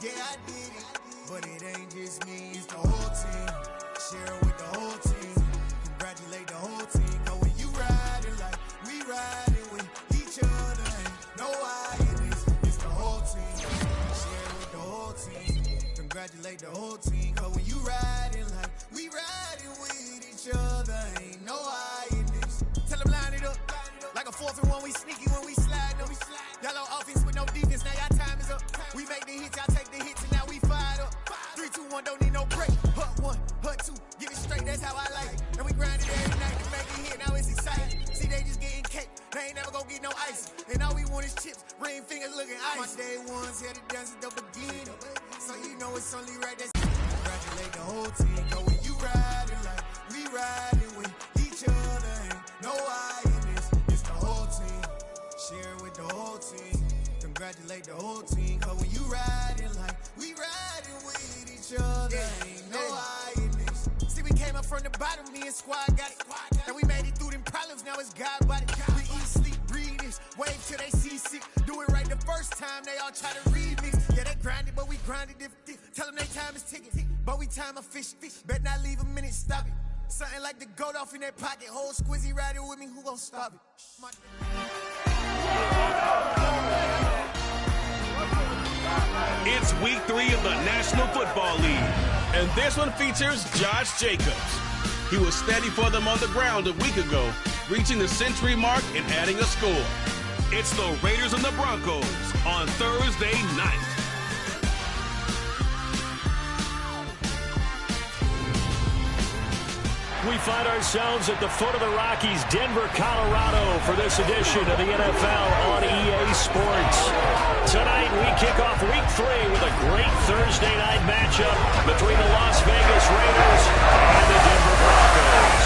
Yeah, I did it, but it ain't just me, it's the whole team. Share it with the whole team. Congratulate the whole team. Cause when you riding like we riding with each other, ain't no I in this, it's the whole team. Share it with the whole team. Congratulate the whole team. Cause when you riding like we riding with each other, ain't no I in this. Tell them line it up. Like a 4th and 1, we sneaky when we slide them. Yellow offense with no defense, now y'all time is up. We make the hits, y'all take the hits, and now we fired up. 3, 2, 1, don't need no break. Hut 1, hut 2, give it straight, that's how I like it. And we grind it every night to make it hit, now it's exciting. See, they just getting cake, they ain't never gonna get no ice. And all we want is chips, ring fingers looking ice. My day ones here to dance at the beginning. So you know it's only right, that's congratulate the whole team. Cause when you riding like we riding with each other, ain't no I in this, it's the whole team. Share it with the whole team. Congratulate the whole team. Cause when you riding like we riding with each other, ain't no I in this. See, we came up from the bottom, me and squad got it. And we made it through them problems, now it's God body. We eat, sleep, breathe this, wave till they see sick. Do it right the first time, they all try to remix. Yeah, they grinded, but we grinded different. Tell them they time is ticking, but we time a fish. Bet not leave a minute, stop it. Something like the goat off in their pocket. Whole squizzy riding with me, who gon' stop it? It's week 3 of the National Football League, and this one features Josh Jacobs. He was steady for them on the ground a week ago, reaching the century mark and adding a score. It's the Raiders and the Broncos on Thursday night. We find ourselves at the foot of the Rockies, Denver, Colorado, for this edition of the NFL on EA Sports. Tonight, we kick off Week 3 with a great Thursday night matchup between the Las Vegas Raiders and the Denver Broncos.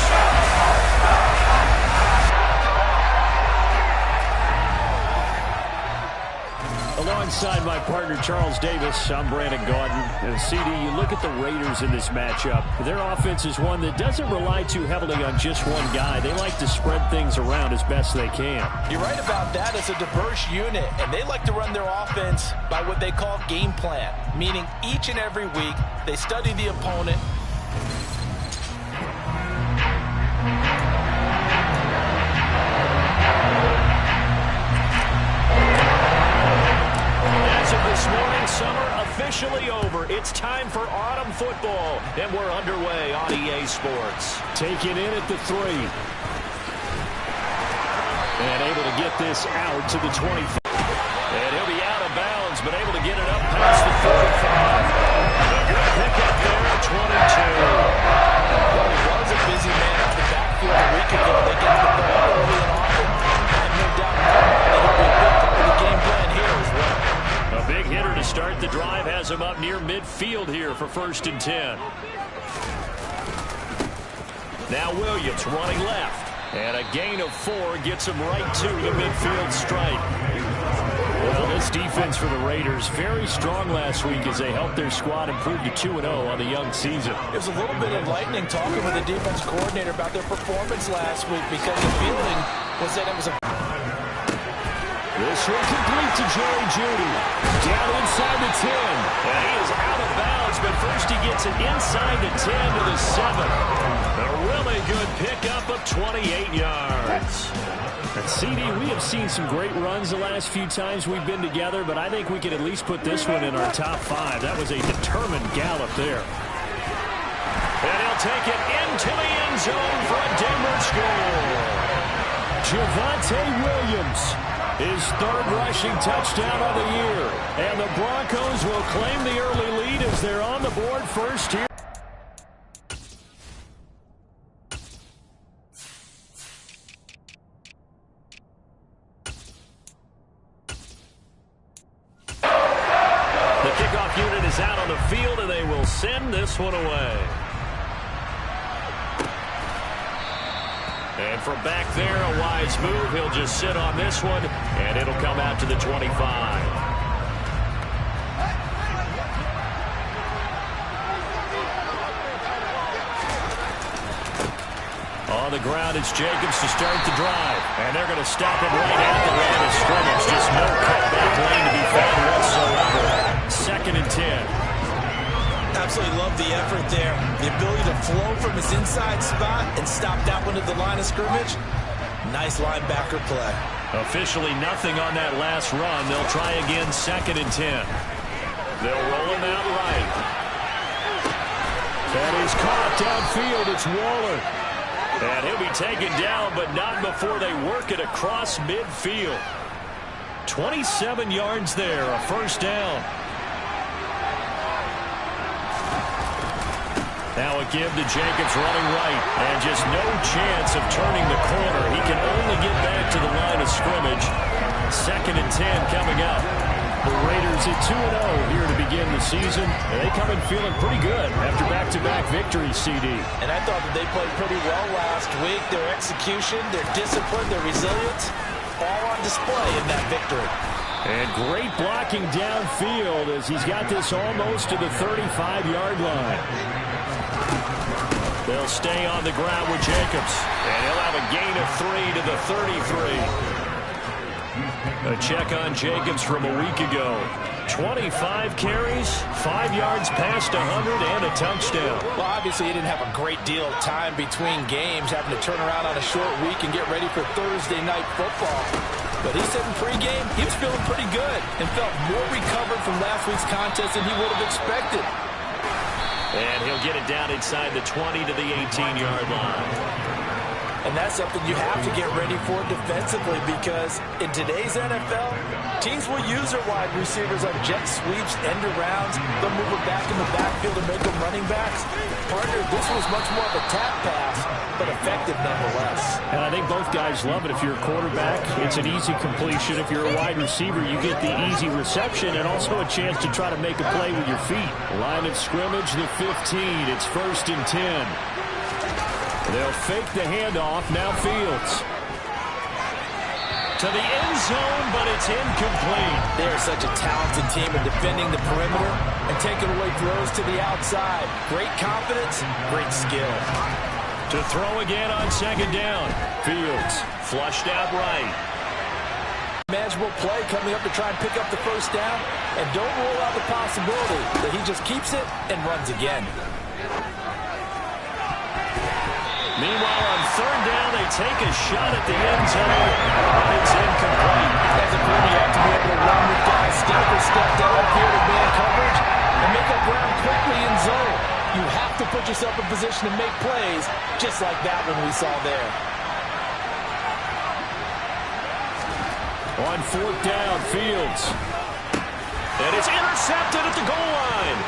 Alongside my partner, Charles Davis, I'm Brandon Gaudin. And CD, you look at the Raiders in this matchup. Their offense is one that doesn't rely too heavily on just one guy. They like to spread things around as best they can. You're right about that. It's a diverse unit, and they like to run their offense by what they call game plan, meaning each and every week they study the opponent. This morning, summer officially over. It's time for autumn football, and we're underway on EA Sports. Taking in at the 3. And able to get this out to the 25. And he'll be out of bounds, but able to get it up past the 45. A good pickup there at 22. Well, he was a busy man at the backfield a week ago. They get the ball early and often. I have no doubt that he'll be a big part of the game plan here as well. A big hitter to start the drive has him up near midfield here for 1st and 10. Now Williams running left. And a gain of 4 gets him right to the midfield stripe. Well, this defense for the Raiders, very strong last week as they helped their squad improve to 2-0 on the young season. It was a little bit enlightening talking with the defense coordinator about their performance last week because the feeling was that it was a... This one complete to Jerry Goody. Down inside the 10. And he is out of bounds, but first he gets it inside the 10 to the 7. A really good pickup of 28 yards. And CD, we have seen some great runs the last few times we've been together, but I think we could at least put this one in our top 5. That was a determined gallop there. And he'll take it into the end zone for a Denver score. Javonte Williams. His 3rd rushing touchdown of the year. And the Broncos will claim the early lead as they're on the board first here. The kickoff unit is out on the field, and they will send this one away. And from back there, a wise move. He'll just sit on this one, and it'll come out to the 25. On the ground, it's Jacobs to start the drive. And they're going to stop him right at the line of scrimmage. Just no cutback lane to be found whatsoever. 2nd and 10. Absolutely love the effort there. The ability to flow from his inside spot and stop that one at the line of scrimmage. Nice linebacker play. Officially nothing on that last run. They'll try again 2nd and 10. They'll roll him out right. And he's caught downfield. It's Waller. And he'll be taken down, but not before they work it across midfield. 27 yards there, a first down. Now a give to Jacobs running right, and just no chance of turning the corner. He can only get back to the line of scrimmage. 2nd and 10 coming up. The Raiders at 2-0 here to begin the season, and they come in feeling pretty good after back-to-back victories, CD. And I thought that they played pretty well last week. Their execution, their discipline, their resilience, all on display in that victory. And great blocking downfield as he's got this almost to the 35-yard line. They'll stay on the ground with Jacobs, and he'll have a gain of 3 to the 33. A check on Jacobs from a week ago. 25 carries, 5 yards past 100, and a touchdown. Well, obviously, he didn't have a great deal of time between games, having to turn around on a short week and get ready for Thursday night football. But he said in pregame, he was feeling pretty good and felt more recovered from last week's contest than he would have expected. And he'll get it down inside the 20 to the 18-yard line. And that's something you have to get ready for defensively, because in today's NFL, teams will use their wide receivers on jet sweeps, end arounds. They'll move them back in the backfield and make them running backs. Partner, this was much more of a tap pass, but effective nonetheless. And I think both guys love it. If you're a quarterback, it's an easy completion. If you're a wide receiver, you get the easy reception and also a chance to try to make a play with your feet. Line of scrimmage, the 15. It's 1st and 10. They'll fake the handoff. Now Fields. To the end zone, but it's incomplete. They're such a talented team in defending the perimeter and taking away throws to the outside. Great confidence, great skill. To throw again on 2nd down. Fields flushed out right. Manageable play coming up to try and pick up the first down. And don't rule out the possibility that he just keeps it and runs again. Meanwhile, on 3rd down, they take a shot at the end zone, but it's incomplete. As a player, you have to be able to run with guys step for step down here to man coverage and make up ground quickly in zone. You have to put yourself in position to make plays, just like that one we saw there. On 4th down, Fields. And it's intercepted at the goal line.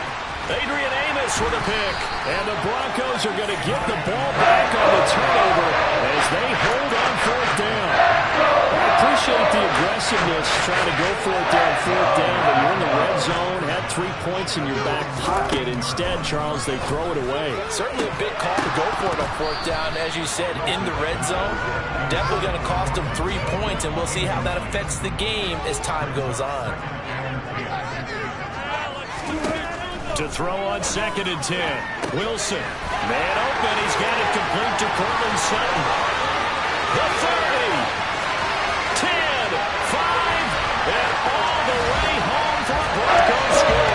Adrian Amos with a pick. And the Broncos are going to get the ball back on the turnover as they hold on 4th down. I appreciate the aggressiveness trying to go for it there on 4th down, but you're in the red zone, had 3 points in your back pocket. Instead, Charles, they throw it away. Certainly a big call to go for it on 4th down. As you said, in the red zone, definitely going to cost them 3 points, and we'll see how that affects the game as time goes on. To throw on 2nd and 10. Wilson. Man open. He's got it complete to Cortland Sutton. The 30. 10. 5. And all the way home for a Broncos score.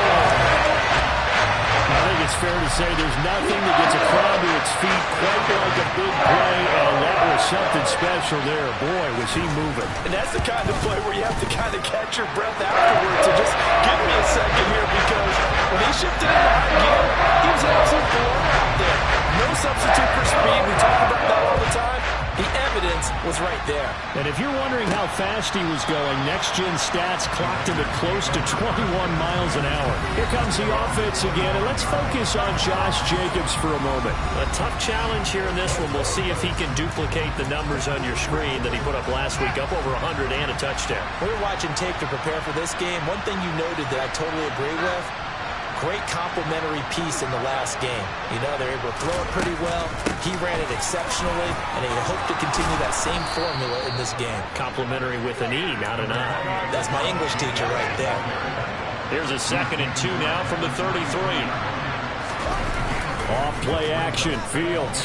I think it's fair to say there's nothing that gets a crowd to its feet quite like a big play, and that was something special there. Boy, was he moving. And that's the kind of play where you have to kind of catch your breath afterwards. So just give me a second here, because when he shifted into high gear, he was an absolute blower out there. No substitute for speed. We talk about that all the time. The evidence was right there. And if you're wondering how fast he was going, next-gen stats clocked him at close to 21 miles an hour. Here comes the offense again, and let's focus on Josh Jacobs for a moment. A tough challenge here in this one. We'll see if he can duplicate the numbers on your screen that he put up last week, up over 100 and a touchdown. We were watching tape to prepare for this game. One thing you noted that I totally agree with, great complementary piece in the last game. You know, they're able to throw it pretty well. He ran it exceptionally, and they hope to continue that same formula in this game. Complementary with an E, not an I. That's my English teacher right there. Here's a 2nd and 2 now from the 33. Off play action, Fields.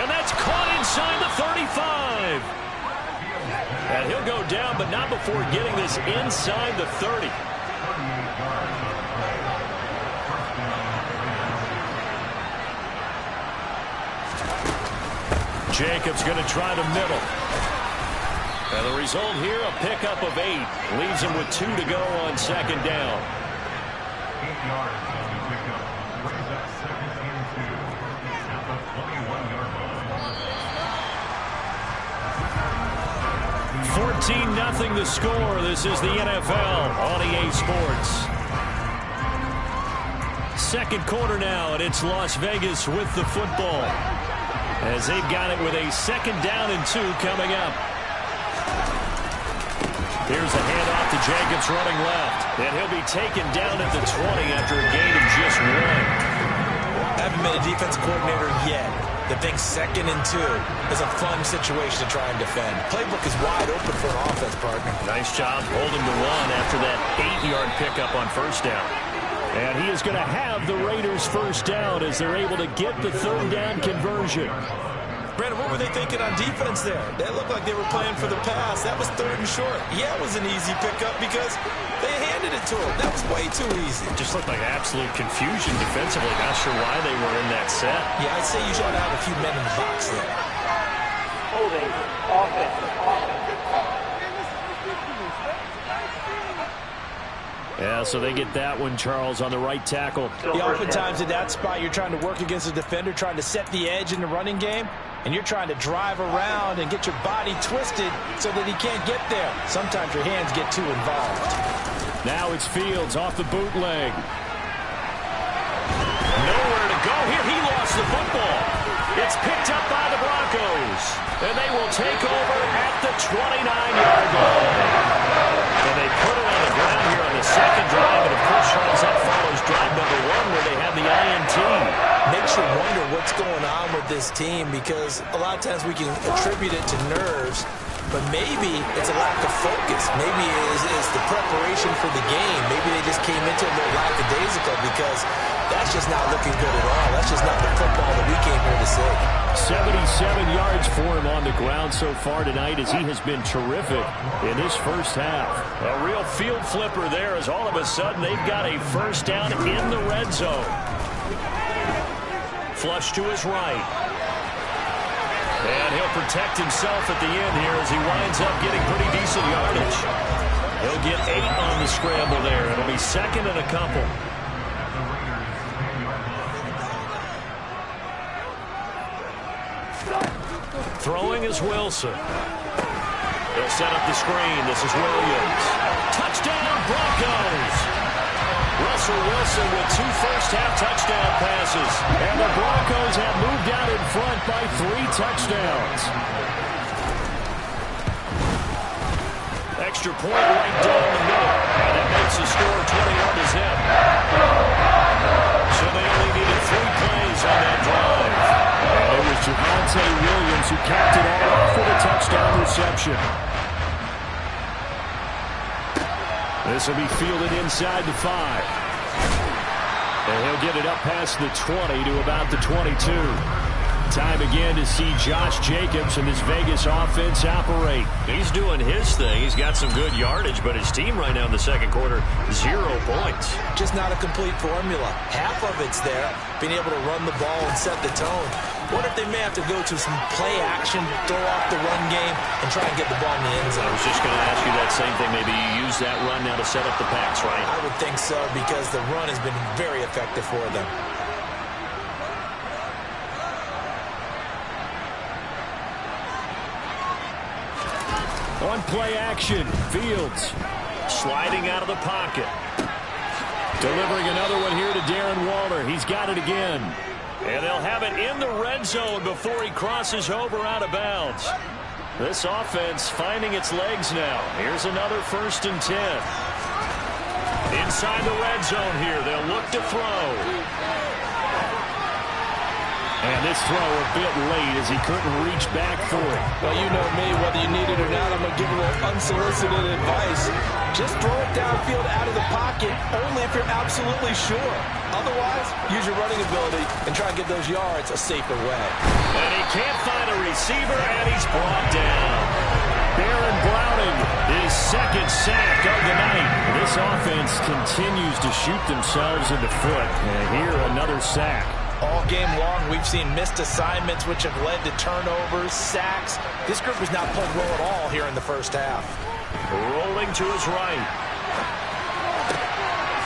And that's caught inside the 35. And he'll go down, but not before getting this inside the 30. Jacobs going to try the middle. And the result here, a pickup of 8. Leaves him with 2 to go on second down. 8 yards on the pickup. Brings up 2nd and 2 at the 21-yard line. 14-0 the score. This is the NFL on EA Sports. Second quarter now, and it's Las Vegas with the football, as they've got it with a 2nd down and 2 coming up. Here's a handoff to Jacobs running left, and he'll be taken down at the 20 after a gain of just 1. Haven't been a defense coordinator yet that thinks 2nd and 2 is a fun situation to try and defend. Playbook is wide open for an offense, partner. Nice job holding to 1 after that 8-yard pickup on first down. And he is going to have the Raiders first down as they're able to get the 3rd down conversion. Brandon, what were they thinking on defense there? They looked like they were playing for the pass. That was 3rd and short. Yeah, it was an easy pickup because they handed it to him. That was way too easy. Just looked like absolute confusion defensively. Not sure why they were in that set. Yeah, I'd say you should have a few men in the box there. Holding offense. Yeah, so they get that one, Charles, on the right tackle. Yeah, oftentimes at that spot, you're trying to work against a defender, trying to set the edge in the running game, and you're trying to drive around and get your body twisted so that he can't get there. Sometimes your hands get too involved. Now it's Fields off the bootleg. Nowhere to go here. He lost the football. It's picked up by the Broncos, and they will take over at the 29-yard line. And they put it on the ground here on the second drive, and of course, Charles, that follows drive number 1 where they have the INT. Makes you wonder what's going on with this team, because a lot of times we can attribute it to nerves, but maybe it's a lack of focus. Maybe it's the preparation for the game. Maybe they just came into it a little lackadaisical, because that's just not looking good at all. That's just not the football that we came here to see. 77 yards for him on the ground so far tonight, as he has been terrific in his first half. A real field flipper there, as all of a sudden they've got a first down in the red zone. Flush to his right. And he'll protect himself at the end here as he winds up getting pretty decent yardage. He'll get 8 on the scramble there. It'll be 2nd and a couple. Throwing is Wilson. They'll set up the screen. This is Williams. Touchdown, Broncos! Russell Wilson with 2 first-half touchdown passes. And the Broncos have moved out in front by 3 touchdowns. Extra point right down the middle. And that makes the score 21 to zip. So they only needed 3 plays on that drive. And it was Javonte Williams who capped it all off with a touchdown reception. This will be fielded inside the 5. And he'll get it up past the 20 to about the 22. Time again to see Josh Jacobs and this Vegas offense operate. He's doing his thing. He's got some good yardage, but his team right now in the second quarter, 0 points. Just not a complete formula. Half of it's there, being able to run the ball and set the tone. What if they may have to go to some play action, throw off the run game, and try and get the ball in the end zone? I was just going to ask you that same thing. Maybe you use that run now to set up the pass, right? I would think so, because the run has been very effective for them. On play action, Fields sliding out of the pocket. Delivering another one here to Darren Waller. He's got it again. And they'll have it in the red zone before he crosses over out of bounds. This offense finding its legs now. Here's another 1st and 10. Inside the red zone here. They'll look to throw. And this throw a bit late as he couldn't reach back for it. Well, you know me, whether you need it or not, I'm going to give you a little unsolicited advice. Just throw it downfield out of the pocket, only if you're absolutely sure. Otherwise, use your running ability and try and get those yards a safer way. And he can't find a receiver, and he's brought down. Baron Browning, his second sack of the night. This offense continues to shoot themselves in the foot. And here, another sack. All game long, we've seen missed assignments, which have led to turnovers, sacks. This group has not played well at all here in the first half. Rolling to his right.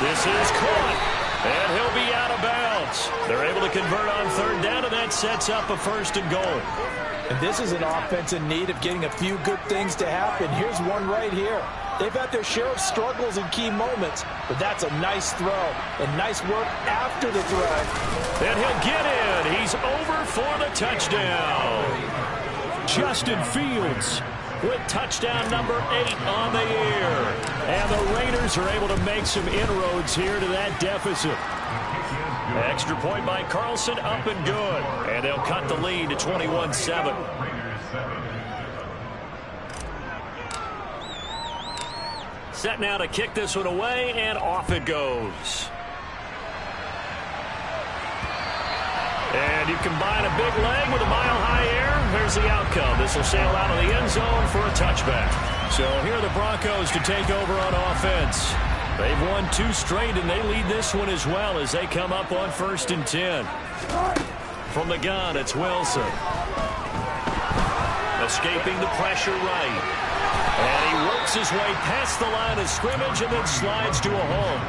This is caught, and he'll be out of bounds. They're able to convert on third down, and that sets up a 1st and goal. And this is an offense in need of getting a few good things to happen. Here's one right here. They've had their share of struggles in key moments, but that's a nice throw and nice work after the throw. And he'll get in. He's over for the touchdown. Justin Fields with touchdown number 8 on the year. And the Raiders are able to make some inroads here to that deficit. Extra point by Carlson, up and good. And they'll cut the lead to 21-7. Set now to kick this one away, and off it goes. And you combine a big leg with a mile-high air. Here's the outcome. This will sail out of the end zone for a touchback. So here are the Broncos to take over on offense. They've won 2 straight, and they lead this one as well as they come up on 1st and 10. From the gun, it's Wilson. Escaping the pressure right. And he works his way past the line of scrimmage and then slides to a home.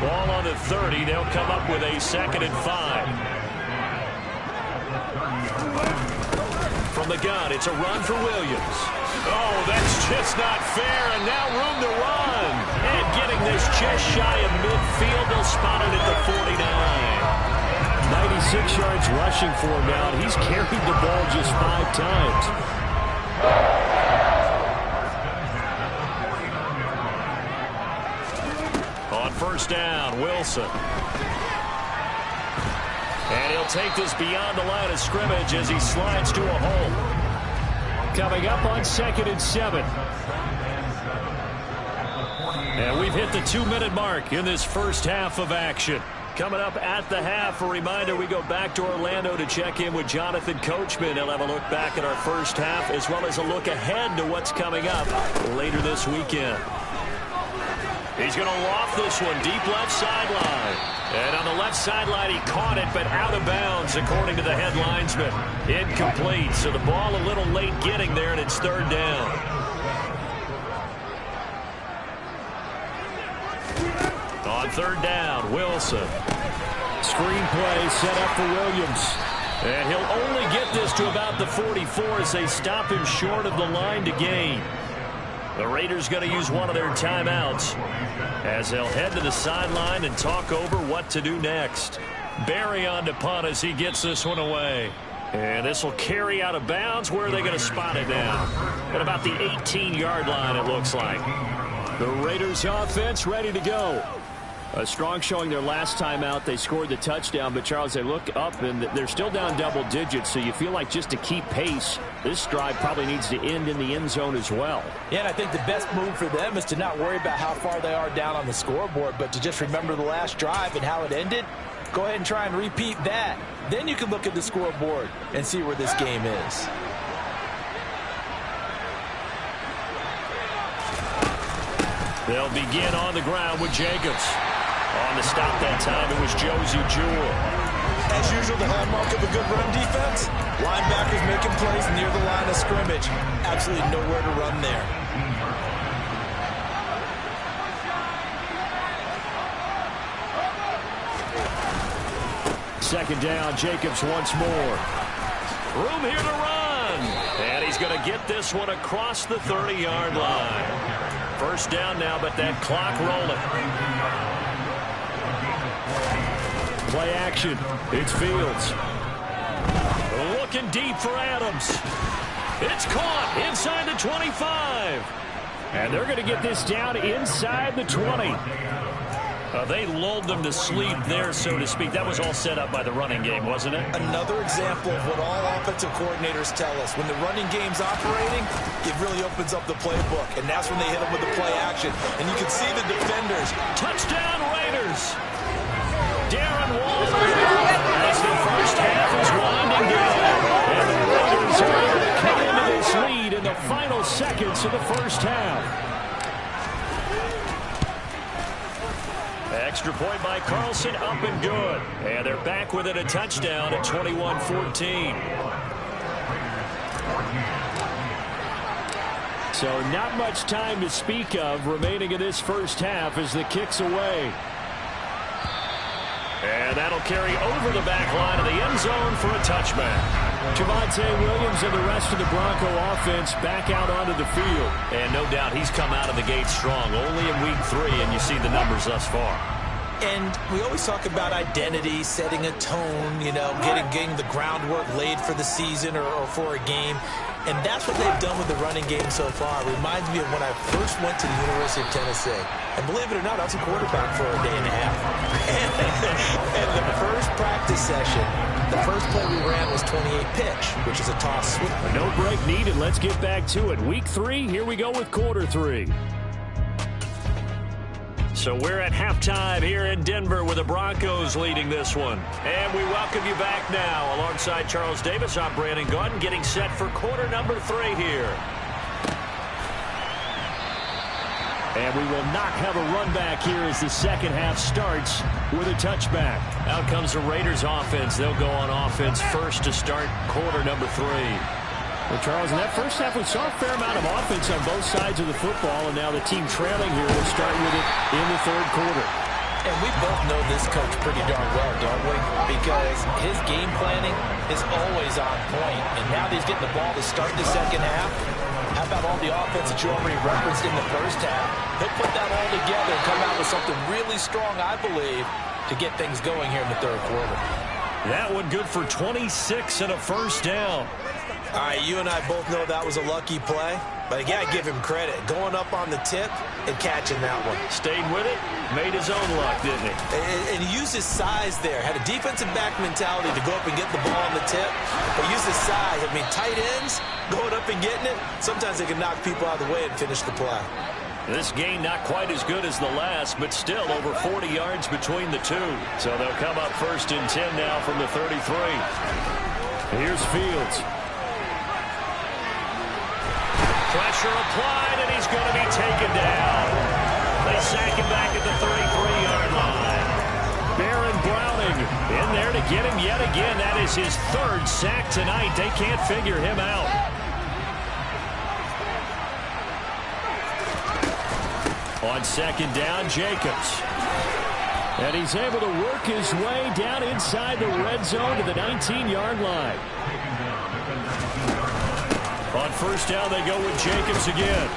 Ball on the 30. They'll come up with a 2nd and 5. From the gun, it's a run for Williams. Oh, that's just not fair, and now room to run. And getting this just shy of midfield, they'll spot it at the 49. 96 yards rushing for him now, and he's carried the ball just 5 times. On 1st down, Wilson. And he'll take this beyond the line of scrimmage as he slides to a hole. Coming up on 2nd and 7. And we've hit the 2-minute mark in this first half of action. Coming up at the half, a reminder, we go back to Orlando to check in with Jonathan Coachman. He'll have a look back at our first half as well as a look ahead to what's coming up later this weekend. He's going to loft this one deep left sideline. And on the left sideline, he caught it, but out of bounds, according to the head linesman. Incomplete, so the ball a little late getting there, and it's 3rd down. On 3rd down, Wilson. Screenplay set up for Williams. And he'll only get this to about the 44 as they stop him short of the line to gain. The Raiders going to use one of their timeouts as they'll head to the sideline and talk over what to do next. Barry on to punt as he gets this one away. And this will carry out of bounds. Where are they going to spot it now? At about the 18-yard line, it looks like. The Raiders offense ready to go. A strong showing their last time out. They scored the touchdown, but Charles, they look up and they're still down double digits, so you feel like just to keep pace, this drive probably needs to end in the end zone as well. Yeah, and I think the best move for them is to not worry about how far they are down on the scoreboard, but to just remember the last drive and how it ended. Go ahead and try and repeat that. Then you can look at the scoreboard and see where this game is. They'll begin on the ground with Jacobs. On the stop that time, it was Josie Jewell. As usual, the hallmark of a good run defense, linebackers making plays near the line of scrimmage. Absolutely nowhere to run there. Second down, Jacobs once more. Room here to run. And he's going to get this one across the 30-yard line. 1st down now, but that clock rolling. Play action. It's Fields. Looking deep for Adams. It's caught inside the 25. And they're going to get this down inside the 20. They lulled them to sleep there, so to speak. That was all set up by the running game, wasn't it? Another example of what all offensive coordinators tell us. When the running game's operating, it really opens up the playbook, and that's when they hit them with the play action. And you can see the defenders. Touchdown, Raiders! Darren Waller as the first half is winding down. And the Raiders are able to cut into this lead in the final seconds of the first half. Extra point by Carlson, up and good. And they're back within a touchdown at 21-14. So not much time to speak of remaining in this first half as the kick's away. And that'll carry over the back line of the end zone for a touchback. Javonte Williams and the rest of the Bronco offense back out onto the field. And no doubt he's come out of the gate strong, only in week 3, and you see the numbers thus far. And we always talk about identity, setting a tone, you know, getting the groundwork laid for the season or for a game. And that's what they've done with the running game so far. It reminds me of when I first went to the University of Tennessee. And believe it or not, I was a quarterback for a day and a half. And the first practice session, the first play we ran was 28 pitch, which is a toss sweep. No break needed. Let's get back to it. Week 3, here we go with quarter 3. So we're at halftime here in Denver with the Broncos leading this one. And we welcome you back now. Alongside Charles Davis, I'm Brandon Gaudin, getting set for quarter number 3 here. And we will not have a run back here as the second half starts with a touchback. Out comes the Raiders offense. They'll go on offense first to start quarter number 3. Well, Charles, in that first half, we saw a fair amount of offense on both sides of the football, and now the team trailing here will start with it in the third quarter. And we both know this coach pretty darn well, don't we? Because his game planning is always on point, and now that he's getting the ball to start the second half, how about all the offense that you already referenced in the first half? He'll put that all together and come out with something really strong, I believe, to get things going here in the third quarter. That one good for 26 and a first down. All right, you and I both know that was a lucky play, but again, I give him credit. Going up on the tip and catching that one. Stayed with it, made his own luck, didn't he? And he used his size there. Had a defensive back mentality to go up and get the ball on the tip, but used his size. I mean, tight ends, going up and getting it, sometimes they can knock people out of the way and finish the play. This game not quite as good as the last, but still over 40 yards between the two. So they'll come up first and 10 now from the 33. Here's Fields. Pressure applied, and he's going to be taken down. They sack him back at the 33-yard line. Baron Browning in there to get him yet again. That is his third sack tonight. They can't figure him out. On second down, Jacobs. And he's able to work his way down inside the red zone to the 19-yard line. On first down, they go with Jacobs again.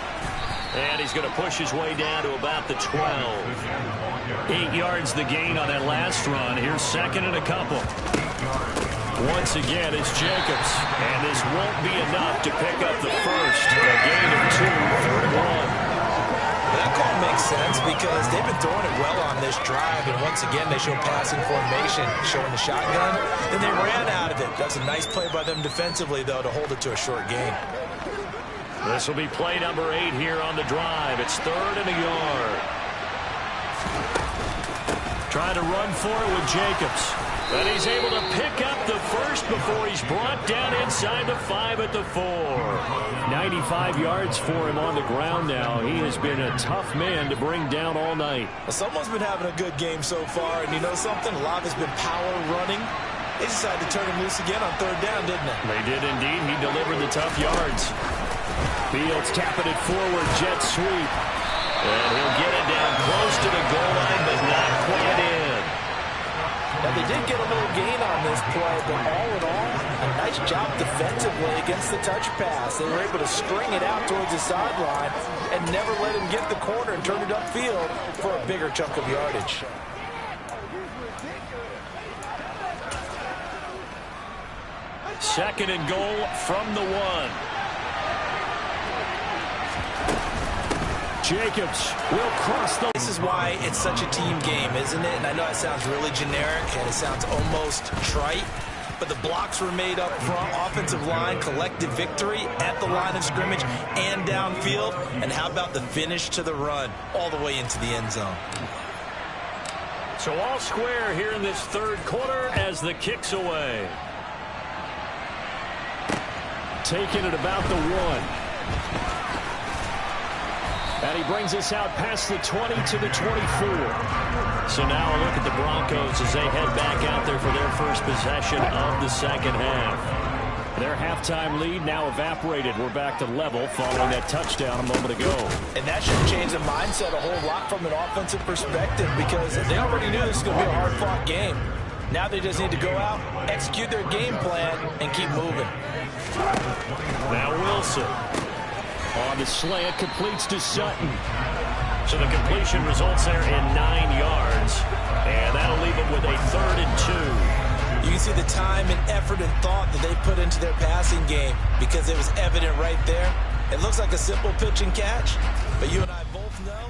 And he's going to push his way down to about the 12. 8 yards the gain on that last run. Here's second and a couple. Once again, it's Jacobs. And this won't be enough to pick up the first. A gain of 2, third and 1. That call makes sense because they've been throwing it well on this drive, and once again they show passing formation, showing the shotgun. Then they ran out of it. That's a nice play by them defensively, though, to hold it to a short gain. This will be play number 8 here on the drive. It's third and a yard. Trying to run for it with Jacobs. But he's able to pick up the first before he's brought down inside the 5 at the 4. 95 yards for him on the ground now. He has been a tough man to bring down all night. Well, someone's been having a good game so far, and you know something? A lot has been power running. They decided to turn him loose again on third down, didn't they? They did indeed. He delivered the tough yards. Fields tapping it forward, jet sweep. And he'll get it down close to the goal line, but not quite in. Now, they did get a little gain on this play, but all in all, a nice job defensively against the touch pass. They were able to string it out towards the sideline and never let him get the corner and turn it upfield for a bigger chunk of yardage. Second and goal from the 1. Jacobs will cross the... This is why it's such a team game, isn't it? And I know it sounds really generic and it sounds almost trite, but the blocks were made up front, offensive line, collective victory at the line of scrimmage and downfield. And how about the finish to the run all the way into the end zone? So all square here in this third quarter as the kick's away. Taking it about the 1. And he brings us out past the 20 to the 24. So now a look at the Broncos as they head back out there for their first possession of the second half. Their halftime lead now evaporated. We're back to level following that touchdown a moment ago. And that should change the mindset a whole lot from an offensive perspective because they already knew this was going to be a hard-fought game. Now they just need to go out, execute their game plan, and keep moving. Now Wilson. On the slant, completes to Sutton. So the completion results there in 9 yards. And that'll leave them with a 3rd and 2. You can see the time and effort and thought that they put into their passing game because it was evident right there. It looks like a simple pitch and catch, but you and I both know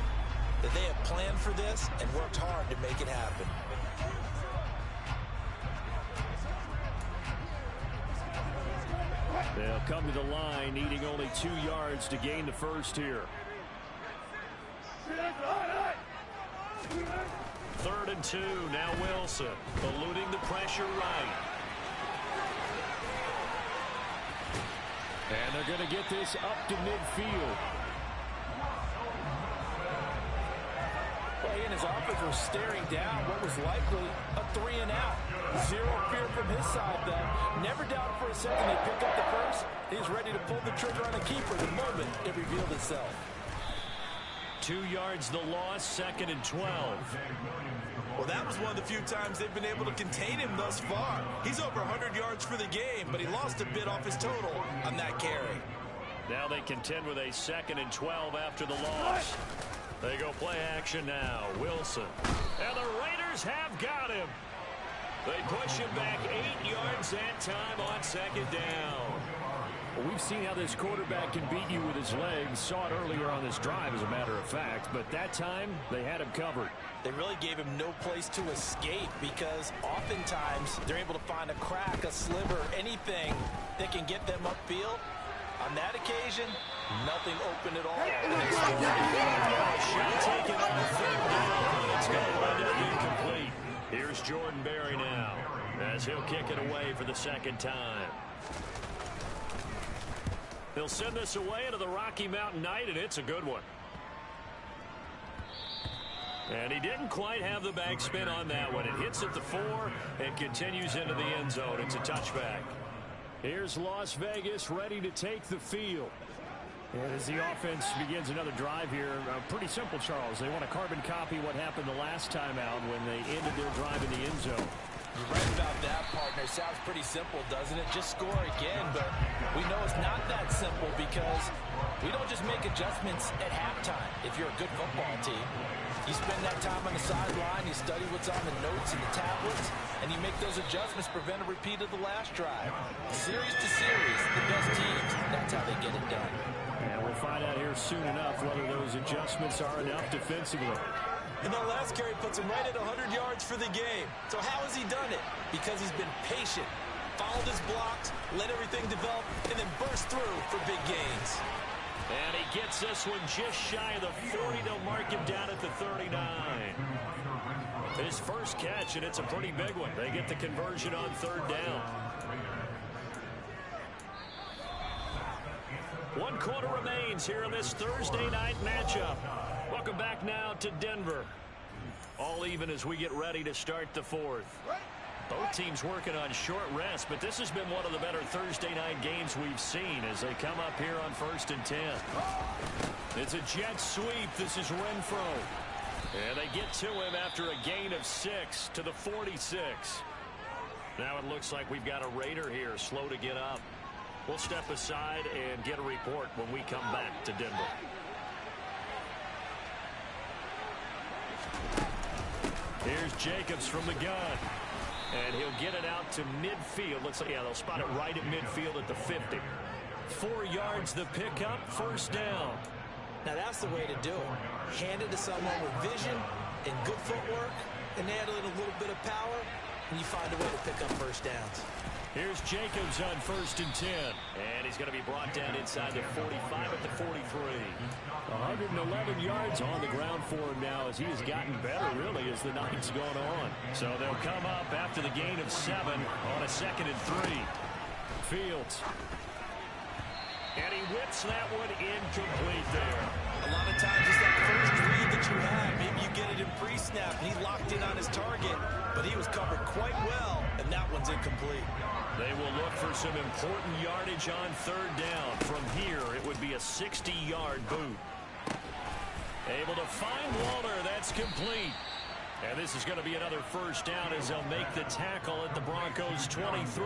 that they have planned for this and worked hard to make it happen. They'll come to the line, needing only 2 yards to gain the first here. 3rd and 2, now Wilson, eluding the pressure right. And they're going to get this up to midfield. Well, he and his offense were staring down what was likely a 3 and out. Zero fear from his side, though. Never doubted for a second they pick up the first. He's ready to pull the trigger on a keeper the moment it revealed itself. 2 yards the loss, 2nd and 12. Well, that was one of the few times they've been able to contain him thus far. He's over 100 yards for the game, but he lost a bit off his total on that carry. Now they contend with a 2nd and 12 after the loss. They go play action now. Wilson. And the Raiders have got him. They push him back 8 yards that time on 2nd down. Well, we've seen how this quarterback can beat you with his legs. Saw it earlier on this drive, as a matter of fact. But that time, they had him covered. They really gave him no place to escape because oftentimes they're able to find a crack, a sliver, anything that can get them upfield. On that occasion, nothing open at all. Shot taken on 3rd down. It's going to wind up incomplete. Here's Jordan Berry now as he'll kick it away for the 2nd time. They'll send this away into the Rocky Mountain Night, and it's a good one. And he didn't quite have the backspin on that one. It hits at the 4 and continues into the end zone. It's a touchback. Here's Las Vegas ready to take the field. And as the offense begins another drive here, pretty simple, Charles. They want to carbon copy what happened the last time out when they ended their drive in the end zone. You're right about that, partner. Sounds pretty simple, doesn't it? Just score again, but we know it's not that simple because we don't just make adjustments at halftime if you're a good football team. You spend that time on the sideline, you study what's on the notes and the tablets, and you make those adjustments, prevent a repeat of the last drive. Series to series, the best teams, that's how they get it done. And we'll find out here soon enough whether those adjustments are enough defensively. And that last carry puts him right at 100 yards for the game. So how has he done it? Because he's been patient, followed his blocks, let everything develop, and then burst through for big gains. And he gets this one just shy of the 40. They'll mark him down at the 39. His first catch, and it's a pretty big one. They get the conversion on 3rd down. 1 quarter remains here in this Thursday night matchup. Welcome back now to Denver. All even as we get ready to start the 4th. Both teams working on short rest, but this has been one of the better Thursday night games we've seen as they come up here on 1st and 10. It's a jet sweep. This is Renfro. And they get to him after a gain of 6 to the 46. Now it looks like we've got a Raider here slow to get up. We'll step aside and get a report when we come back to Denver. Here's Jacobs from the gun. And he'll get it out to midfield. Looks like, yeah, they'll spot it right at midfield at the 50. 4 yards the pickup, 1st down. Now that's the way to do it. Hand it to someone with vision and good footwork, and add in a little bit of power, and you find a way to pick up first downs. Here's Jacobs on 1st and 10. And he's going to be brought down inside the 45 at the 43. 111 yards on the ground for him now as he has gotten better, really, as the night's gone on. So they'll come up after the gain of 7 on a 2nd and 3. Fields. And he whips that one incomplete there. A lot of times it's that first read that you have. Maybe you get it in pre-snap, and he locked in on his target, but he was covered quite well, and that one's incomplete. They will look for some important yardage on 3rd down. From here, it would be a 60-yard boot. Able to find Walter. That's complete. And this is going to be another first down as they'll make the tackle at the Broncos' 23.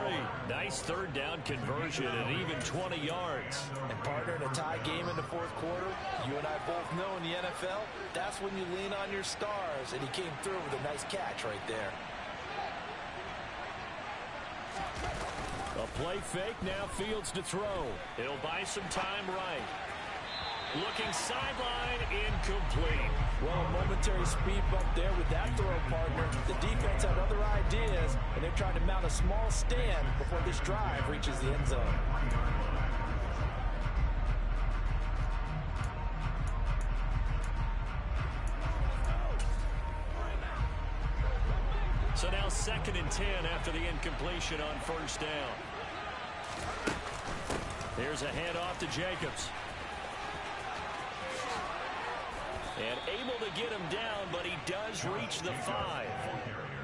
Nice 3rd down conversion and even 20 yards. And partner, in a tie game in the 4th quarter, you and I both know in the NFL, that's when you lean on your stars. And he came through with a nice catch right there. A play fake, now Fields to throw. He'll buy some time right. Looking sideline, incomplete. Well, a momentary speed bump there with that throw, partner. The defense had other ideas, and they're trying to mount a small stand before this drive reaches the end zone. So now 2nd and 10 after the incompletion on 1st down. Here's a handoff to Jacobs. And able to get him down, but he does reach the 5.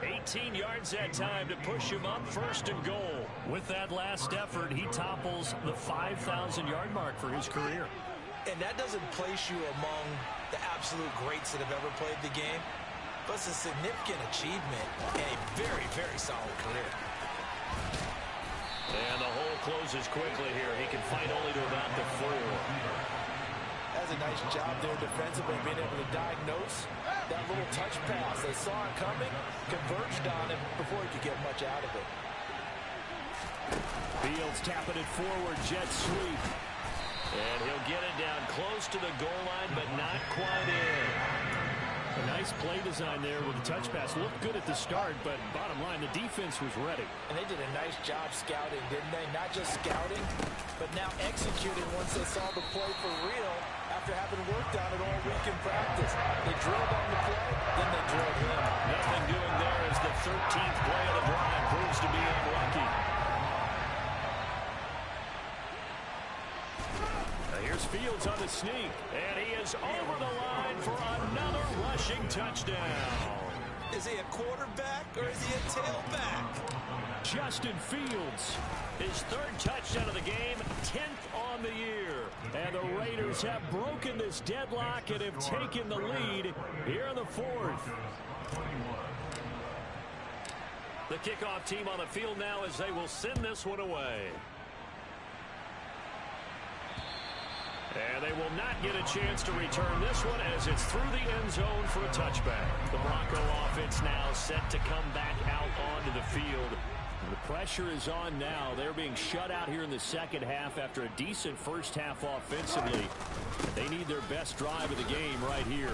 18 yards that time to push him up 1st and goal. With that last effort, he topples the 5,000-yard mark for his career. And that doesn't place you among the absolute greats that have ever played the game, but it's a significant achievement and a very, very solid career. And the hole closes quickly here. He can fight only to about the 4. That's a nice job there defensively, being able to diagnose that little touch pass. They saw it coming, converged on it before he could get much out of it. Fields tapping it forward, jet sweep. And he'll get it down close to the goal line, but not quite in. A nice play design there with the touch pass. Looked good at the start, but bottom line, the defense was ready. And they did a nice job scouting, didn't they? Not just scouting, but now executing once they saw the play for real after having worked on it all week in practice. They drilled on the play, then they drilled him. Nothing doing there as the 13th play of the drive proves to be unlucky. Here's Fields on the sneak, and he is over the line for another rushing touchdown. Is he a quarterback or is he a tailback? Justin Fields, his 3rd touchdown of the game, 10th on the year. And the Raiders have broken this deadlock and have taken the lead here in the 4th. The kickoff team on the field now as they will send this one away. And they will not get a chance to return this one as it's through the end zone for a touchback. The Bronco offense now set to come back out onto the field. The pressure is on now. They're being shut out here in the 2nd half after a decent 1st half offensively. They need their best drive of the game right here.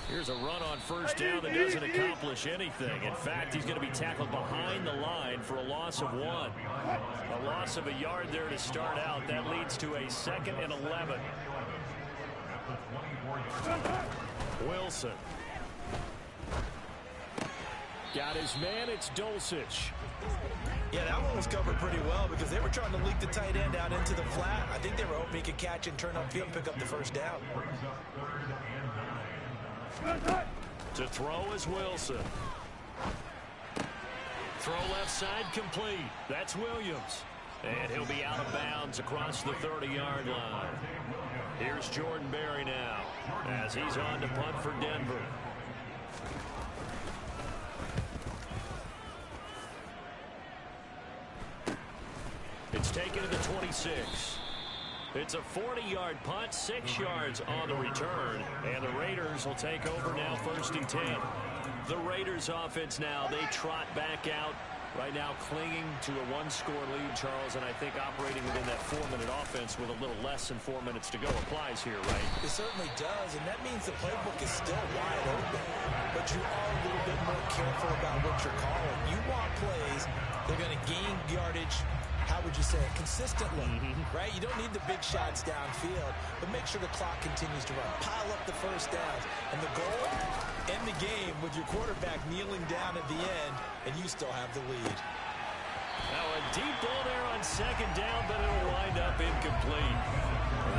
Here's a run on 1st down that doesn't accomplish anything. In fact, he's going to be tackled behind the line for a loss of 1. A loss of a yard there to start out. That leads to a 2nd and 11. Wilson. Got his man. It's Dulcich. Yeah, that one was covered pretty well because they were trying to leak the tight end out into the flat. I think they were hoping he could catch and turn upfield and pick up the 1st down. To throw is Wilson. Throw left side complete. That's Williams. And he'll be out of bounds across the 30-yard line. Here's Jordan Berry now as he's on to punt for Denver. It's taken to the 26. It's a 40-yard punt, 6 yards on the return, and the Raiders will take over now 1st and 10. The Raiders offense now, they trot back out Right now clinging to a one-score lead, Charles, and I think operating within that 4-minute offense with a little less than 4 minutes to go applies here, right? It certainly does, and that means the playbook is still wide open. But you are a little bit more careful about what you're calling. You want plays that are going to gain yardage, how would you say it, consistently, right? You don't need the big shots downfield, but make sure the clock continues to run. Pile up the first downs. And the goal, end the game with your quarterback kneeling down at the end, and you still have the lead. Now a deep ball there on second down, but it'll wind up incomplete.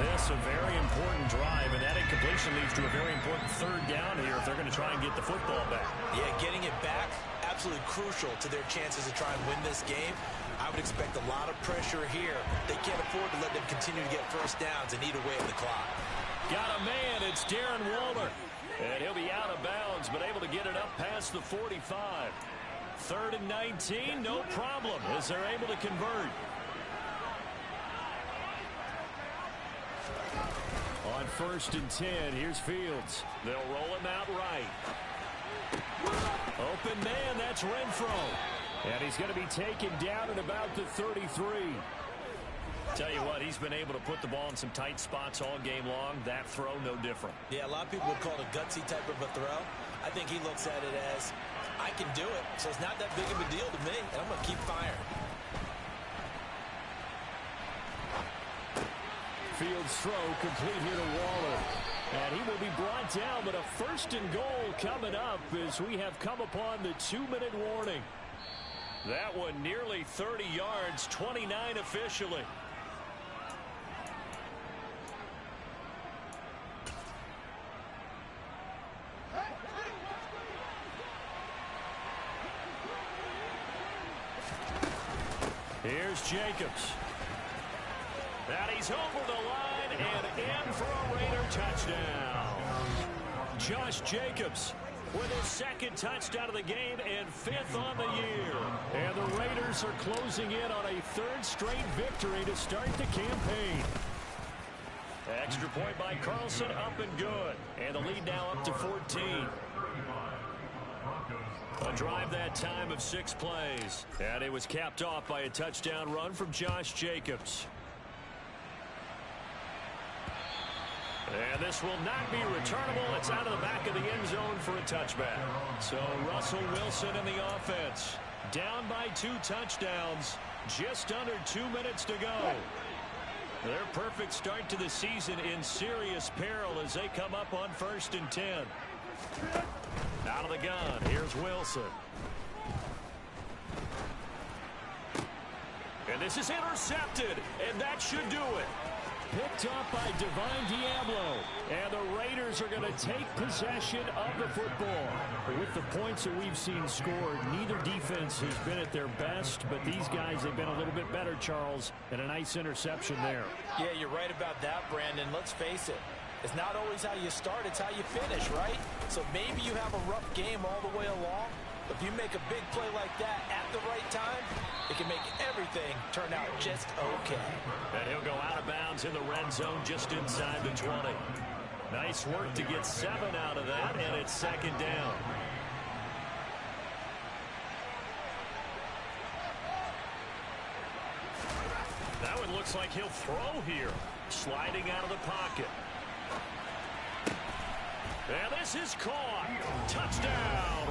This a very important drive, and that incompletion leads to a very important third down here if they're going to try and get the football back. Yeah, getting it back, absolutely crucial to their chances to try and win this game. I would expect a lot of pressure here. They can't afford to let them continue to get first downs and eat away at the clock. Got a man, it's Darren Waller. And he'll be out of bounds, but able to get it up past the 45. 3rd and 19, no problem, as they're able to convert. On 1st and 10, here's Fields. They'll roll him out right. Open man, that's Renfro. And he's going to be taken down at about the 33. Tell you what, he's been able to put the ball in some tight spots all game long. That throw, no different. Yeah, a lot of people would call it a gutsy type of a throw. I think he looks at it as, I can do it, so it's not that big of a deal to me, and I'm going to keep firing. Fields throw complete here to Waller. And he will be brought down, but a 1st and goal coming up as we have come upon the 2-minute warning. That one nearly 30 yards, 29 officially. Here's Jacobs. And he's over the line and in for a Raider touchdown. Josh Jacobs with his 2nd touchdown of the game and 5th on the year. And the Raiders are closing in on a 3rd straight victory to start the campaign. Extra point by Carlson, up and good. And the lead now up to 14. A drive that time of 6 plays. And it was capped off by a touchdown run from Josh Jacobs. And this will not be returnable. It's out of the back of the end zone for a touchback. So Russell Wilson in the offense. Down by 2 touchdowns. Just under 2 minutes to go. Their perfect start to the season in serious peril as they come up on 1st and 10. Out of the gun. Here's Wilson. And this is intercepted. And that should do it. Picked up by Divine Diablo. And the Raiders are going to take possession of the football. With the points that we've seen scored, neither defense has been at their best, but these guys have been a little bit better, Charles, and a nice interception there. Yeah, you're right about that, Brandon. Let's face it. It's not always how you start, it's how you finish, right? So maybe you have a rough game all the way along. If you make a big play like that at the right time, it can make everything turn out just okay. And he'll go out of bounds in the red zone just inside the 20. Nice work to get 7 out of that, and it's 2nd down. That one looks like he'll throw here. Sliding out of the pocket. And this is caught. Touchdown.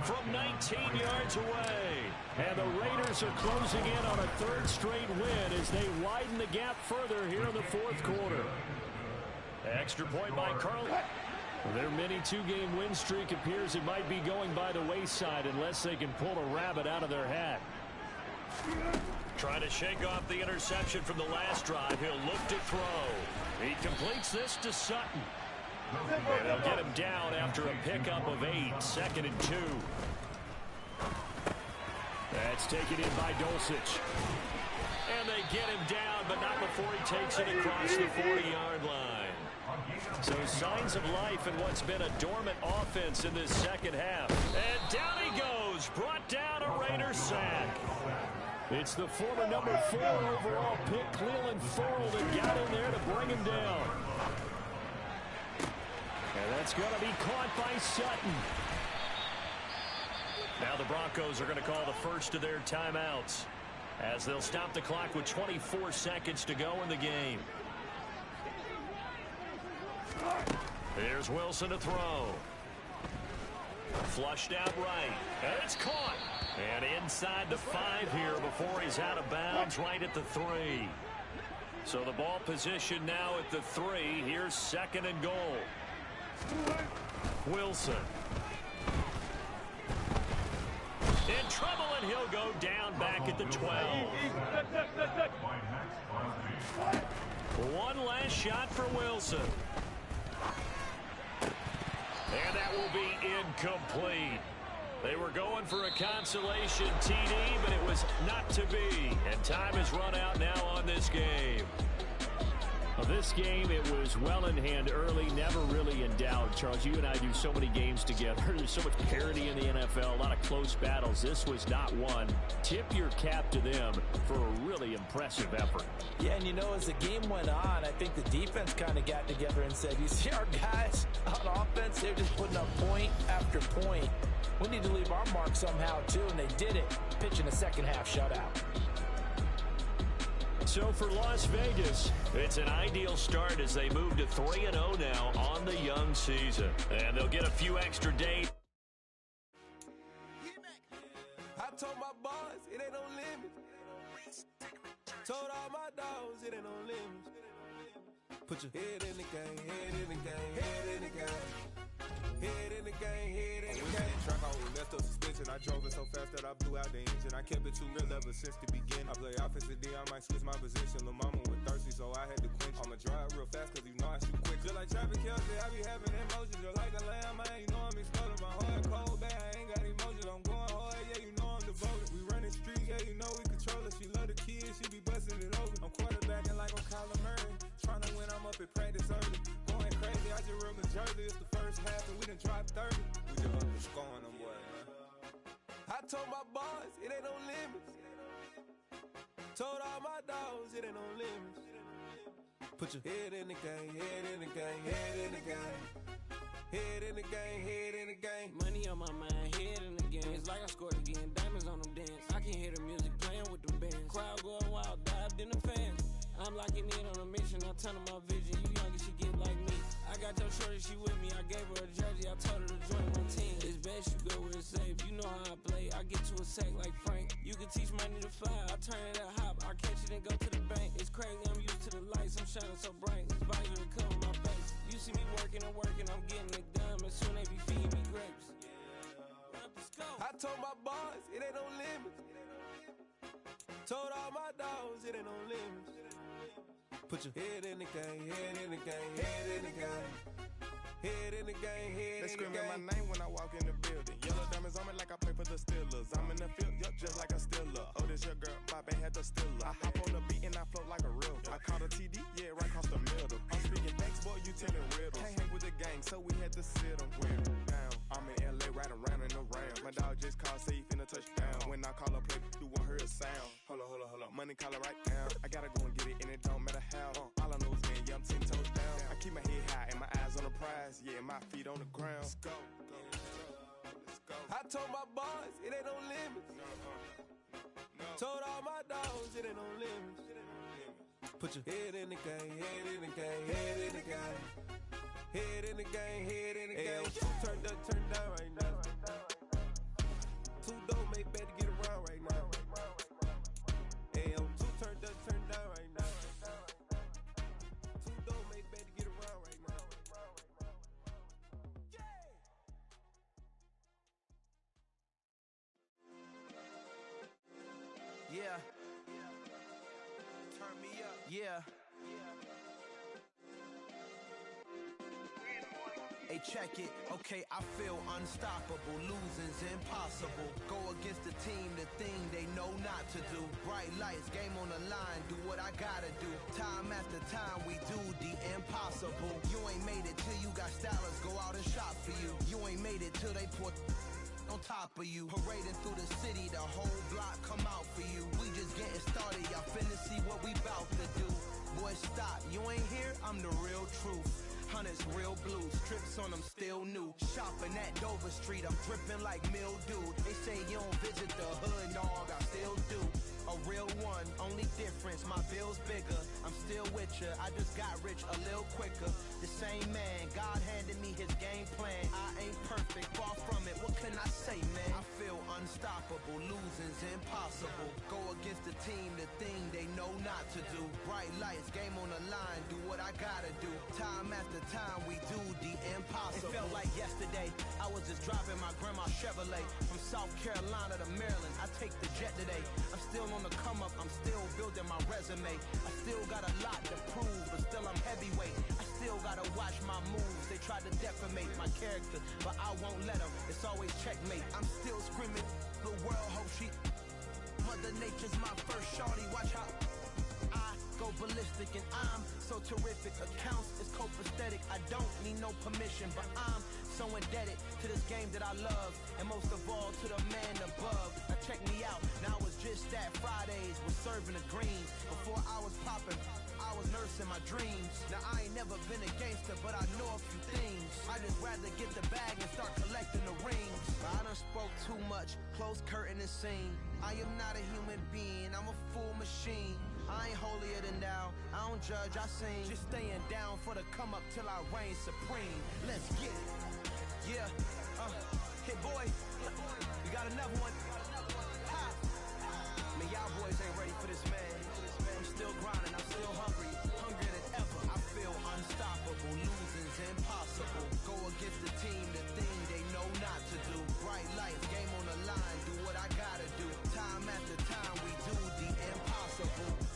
From 19 yards away. And the Raiders are closing in on a 3rd straight win as they widen the gap further here in the 4th quarter. Extra point by Carl. Their mini 2-game win streak appears it might be going by the wayside unless they can pull a rabbit out of their hat. Trying to shake off the interception from the last drive. He'll look to throw. He completes this to Sutton. And they'll get him down after a pickup of 8. 2nd and 2. That's taken in by Dulcich. And they get him down, but not before he takes it across the 40-yard line. So signs of life in what's been a dormant offense in this 2nd half. And down he goes. Brought down a Raider sack. It's the former number 4 overall pick, Cleveland Thorle, that got in there to bring him down. And that's going to be caught by Sutton. Now the Broncos are going to call the first of their timeouts as they'll stop the clock with 24 seconds to go in the game. Here's Wilson to throw. Flushed out right. And it's caught. And inside the 5 here before he's out of bounds right at the 3. So the ball position now at the 3. Here's 2nd and goal. Wilson. In trouble, and he'll go down back at the 12. One last shot for Wilson. And that will be incomplete. They were going for a consolation TD, but it was not to be. And time is run out now on this game. Well, this game, it was well in hand early, never really in doubt. Charles, you and I do so many games together. There's so much parity in the NFL, a lot of close battles. This was not one. Tip your cap to them for a really impressive effort. Yeah, and you know, as the game went on, I think the defense kind of got together and said, you see our guys on offense, they're just putting up point after point. We need to leave our mark somehow, too, and they did it, pitching a second-half shutout. So for Las Vegas, it's an ideal start as they move to 3-0 now on the young season. And they'll get a few extra days. I told my boys it ain't no limit. Told all my dogs it ain't no limit. Put your head in the game, head in the game, head in the game. Head in the game, head in the game. Track on with messed up suspension. I drove it so fast that I blew out the engine. I kept it too real ever since the beginning. I play offensive D, I might switch my position. Lil' mama was thirsty, so I had to quench. I'ma drive real fast, cause you know I shoot quick. Just like traffic Kelsey, I be having emotions. Just like a lamb, man, you know I'm exploding. My heart cold, bad, I ain't got emotions. I'm going hard, yeah, you know I'm devoted. We running streets, yeah, you know we control it. She love the kids, she be busting it over. I'm quarterbacking like I'm Kyler Murray. Trying to win, I'm up at practice early. Going crazy, I just rub the jersey. It's the first half and we done dropped 30. We just up and scoring them, boy, man. I told my boys it ain't no limits. Told all my dogs it ain't no limits. Put your head in the game, head in the game, head in the game. Head in the game, head in the game. Money on my mind, head in the game. It's like I scored again, diamonds on them dance. I can hear the music playing with the bands. Crowd going wild, dived in the fans. I'm locking in on a mission, I turn on my vision. You young and she get like me. I got your shorty, she with me. I gave her a jersey, I told her to join my team. It's best you go where it's safe. You know how I play, I get to a sack like Frank. You can teach money to fly, I turn it at hop. I catch it and go to the bank. It's crazy, I'm used to the lights, I'm shining so bright. This visor to cover my face. You see me working and working, I'm getting it done. And soon they be feeding me grapes. I told my boys it ain't no limits. Told all my dogs it ain't no limits. Put your head in the game, head in the game, head in the game. Head in the game, head in the game. They screaming my name when I walk in the building. Yellow diamonds on me like I play for the Steelers. I'm in the field, yup, just like a Steeler. Oh, this your girl, my band had the Steeler. I hop on the beat and I float like a real. I caught a TD, yeah, right across the middle. I'm speaking thanks, boy, you telling riddles. Can't hang with the gang, so we had to sit them down. I'm in LA, riding around in the Rams. My dog just called, say he finna touch down. When I call up, play, you won't hear a sound. Hold up, money call it right down. I gotta go and get it, and it don't matter how. All I know is, man, yeah, I'm 10 toes down. I keep my head high and my eyes on the prize. Yeah, my feet on the ground. Let's go. I told my boys it ain't no limits. Told all my dogs it ain't no limits. Put your head in the game, head in the game, head in the game. Head in the game, head in the game. Turn up, turn down right now. Two dope make better get around right now. Hey, I'm two turned up, turn down right now. Two dope make better get around right now. Yeah. Turn me up. Yeah. Hey, check it. Okay, I feel unstoppable. Losing's impossible. Go against the team, the thing they know not to do. Bright lights, game on the line. Do what I gotta do. Time after time, we do the impossible. You ain't made it till you got stylers go out and shop for you. You ain't made it till they put on top of you. Parading through the city, the whole block come out for you. We just getting started, y'all finna see what we bout to do. Boy, stop, you ain't here, I'm the real truth. Hunters, real blues, trips on them still new. Shopping at Dover Street, I'm dripping like mildew. They say you don't visit the hood, dog, I still do. A real one, only difference, my bill's bigger. I'm still with ya, I just got rich a little quicker. The same man, God handed me his game plan. I ain't perfect, far from it, what can I say, man? I feel unstoppable, losing's impossible. Go against the team, the thing they know not to do. Bright lights, game on the line, do what I gotta do. Time after time, we do the impossible. It felt like yesterday, I was just driving my grandma's Chevrolet. From South Carolina to Maryland, I take the jet today. I'm still on the come up, I'm still building my resume. I still got a lot to prove, but still I'm heavyweight. I still gotta watch my moves. They tried to defamate my character, but I won't let them. It's always checkmate. I'm still screaming, the world hope she. Mother Nature's my first shorty. Watch how I go ballistic, and I'm so terrific. Accounts is copacetic. I don't need no permission, but I'm so indebted to this game that I love, and most of all to the man above. Now check me out, now it's just that Fridays was serving the greens. Before I was popping, I was nursing my dreams. Now I ain't never been a gangster, but I know a few things. I just rather get the bag and start collecting the rings. But I done spoke too much, close curtain and scene. I am not a human being, I'm a full machine. I ain't holier than thou, I don't judge, I sing. Just staying down for the come up till I reign supreme. Let's get it. Yeah, hit boy, we got another one. Ha. Man, y'all boys ain't ready for this, man. I'm still grinding, I'm still hungry, hungrier than ever. I feel unstoppable, losing's impossible. Go against the team, the thing they know not to do. Bright lights, game on the line, do what I gotta do. Time after time, we do the impossible.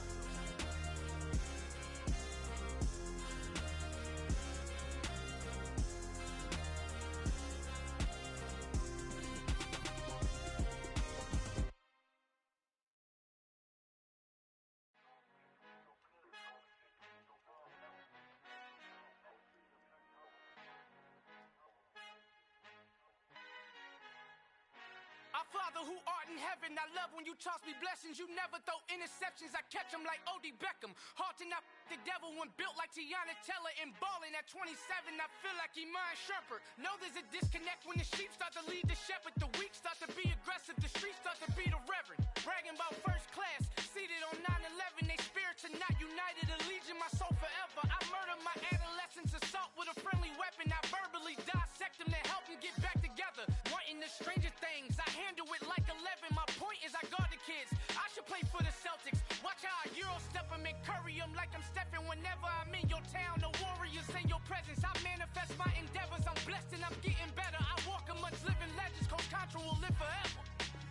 Our Father who art in heaven, I love when you toss me blessings. You never throw interceptions, I catch them like O.D. Beckham. Hard to not the devil when built like Tiana Teller and balling at 27. I feel like Iman Shumpert. Know there's a disconnect when the sheep start to lead the shepherd. The weak start to be aggressive, the streets start to be the reverend. Bragging about first class, seated on 9/11. They spirits are not united, a legion, my soul forever. I murder my adolescence, assault with a friendly weapon. I verbally dissect them to help them get back together. Wanting the stranger things, I handle it like 11. My point is I guard the kids. I should play for the Celtics. Watch how I Euro step them and curry them like I'm stepping. Whenever I'm in your town, the warriors in your presence. I manifest my endeavors. I'm blessed and I'm getting better. I walk amongst living legends. Coach Contra will live forever.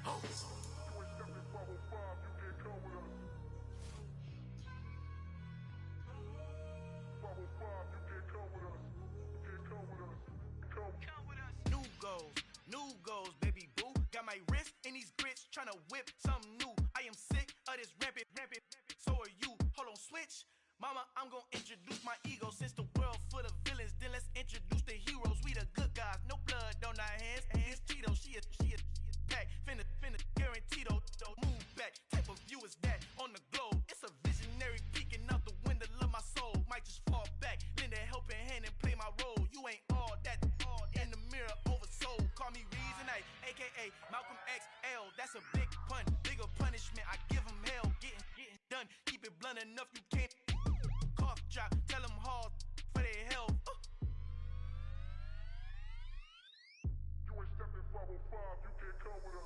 Oh. New goals, baby boo. Got my wrist in these grits, tryna whip something new. I am sick of this rampant. So are you. Hold on, switch. Mama, I'm gonna introduce my ego. Since the world full of villains, then let's introduce the heroes. We the good guys, no blood on our hands. It's Tito, she a pack. Finna guaranteed, move back. Type of view is that on the globe? It's a visionary peeking out the window of my soul. Might just fall back, lend a helping hand and play my role. You ain't all that in the mirror oversold. Call me Reason A, aka Malcolm XL. That's a big pun, bigger punishment. I give him hell, getting done. Keep it blunt enough, you can't cough drop. Tell them hard for their health.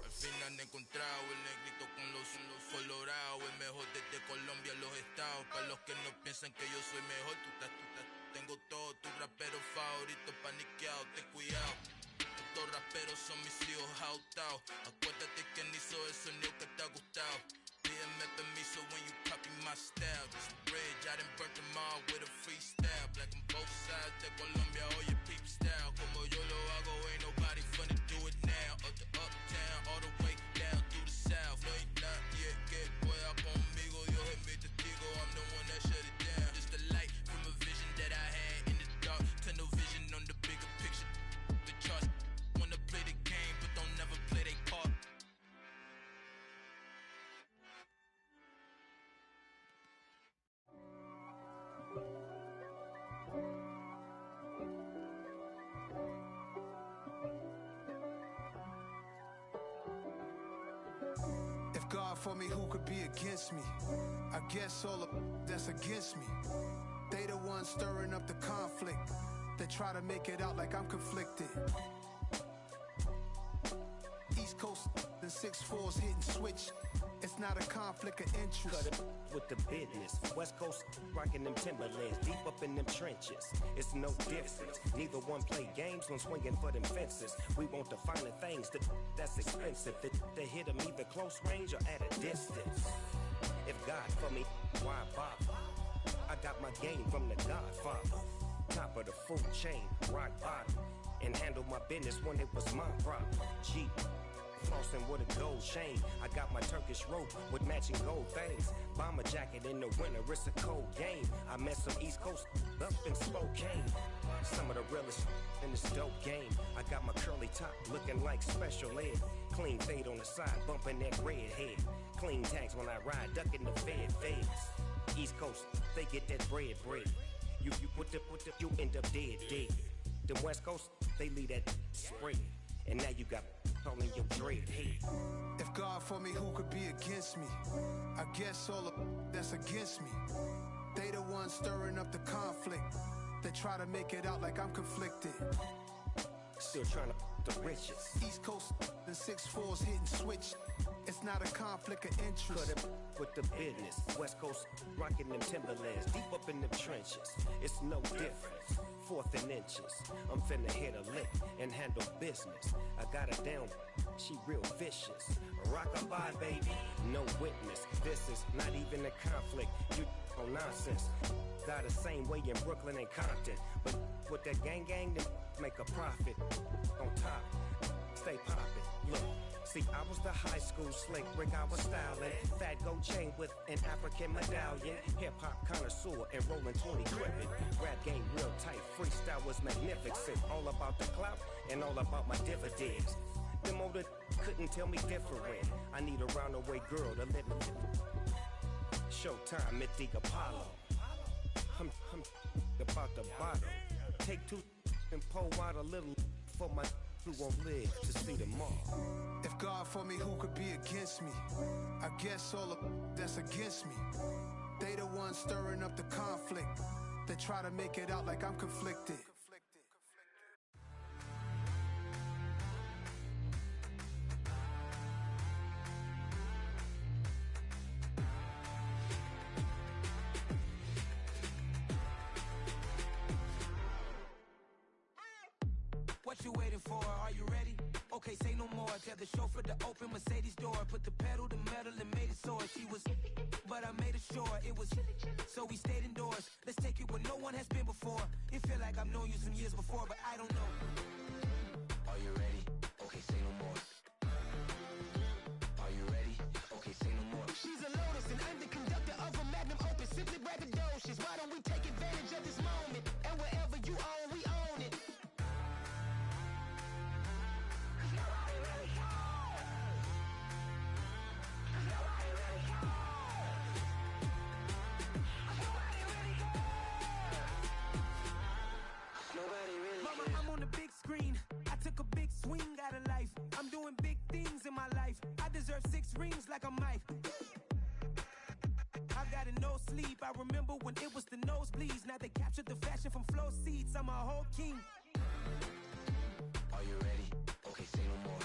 Al fin han encontrado el negrito con los colorados, el mejor desde Colombia a los estados. Para los que no piensan que yo soy mejor, tengo todo, tu rapero favorito paniqueado, ten cuidado. Estos raperos son mis hijos adoptados. Acuérdate quién hizo el sonido que te ha gustado. Pídeme permiso when you copy my style. This bridge, I done burnt them all with a freestyle. Black on both sides de Colombia, oye peep style. Como yo lo hago, ain't nobody finna do it now. Up to uptown, all the way down through the south. No hay nadie que pueda conmigo, Dios es mi testigo. I'm the one that shut it down. Just a light from a vision that I had in the dark. Tunnel vision on the bigger picture. The charts wanna play the game, but don't never play their part. for me, who could be against me? I guess all of that's against me. They the ones stirring up the conflict. They try to make it out like I'm conflicted. East Coast and 6'4's hitting switch. It's not a conflict of interest. Cut it with the business. West Coast rocking them Timberlands, deep up in them trenches. It's no difference. Neither one play games when swinging for them fences. We want the finer things that's expensive. They hit them either close range or at a distance. If God for me, why bother? I got my game from the Godfather. Top of the food chain, rock bottom. And handle my business when it was my problem. G. Flossing with a gold chain. I got my Turkish rope with matching gold things. Bomber jacket in the winter, it's a cold game. I met some East Coast up in Spokane. Some of the realest in this dope game. I got my curly top looking like special ed. Clean fade on the side, bumping that red head. Clean tags when I ride, ducking the feds. East Coast, they get that bread. You you end up dead. Them West Coast, they leave that spread. And now you got all in your dread head. If God for me, who could be against me? I guess all of that's against me. They the ones stirring up the conflict. They try to make it out like I'm conflicted. Still trying to the riches. East Coast and 6'4's hitting switch. It's not a conflict of interest. Cut it with the business. West Coast rocking them Timberlands, deep up in them trenches. It's no difference. 4th and inches. I'm finna hit a lick and handle business. I got her down, she real vicious. Rock-a-bye, baby, no witness. This is not even a conflict. You on nonsense. Got the same way in Brooklyn and Compton. But with that gang, then make a profit. On top, stay poppin'. Look. See, I was the high school slick Rick, I was styling. Fat gold chain with an African medallion. Hip-hop connoisseur and rolling 20 crippin'. Rap game real tight, freestyle was magnificent. All about the clout and all about my dividends. Them older couldn't tell me different. I need a roundaway girl to live with. Showtime, Mythic Apollo. I'm about the bottom. Take 2 and pour out a little for my who won't live to see tomorrow. If God for me, who could be against me? I guess all of that's against me. They the ones stirring up the conflict. They try to make it out like I'm conflicted. What you waiting for? Are you ready? Okay, say no more. Tell the chauffeur to open Mercedes door. Put the pedal to metal and made it soar. She was, but I made it sure it was. So we stayed indoors. Let's take it where no one has been before. It feel like I've known you some years before, but I don't know. Are you ready? Okay, say no more. Are you ready? Okay, say no more. She's a Lotus and I'm the conductor of a magnum opus. Simply braggadocious. Why don't we take advantage of this moment? And wherever you own, we own it. I took a big swing out of life. I'm doing big things in my life. I deserve 6 rings like a Mike. I've got no sleep. I remember when it was the nosebleeds. Now they captured the fashion from flow seats. I'm a whole king. Are you ready? Okay, say no more.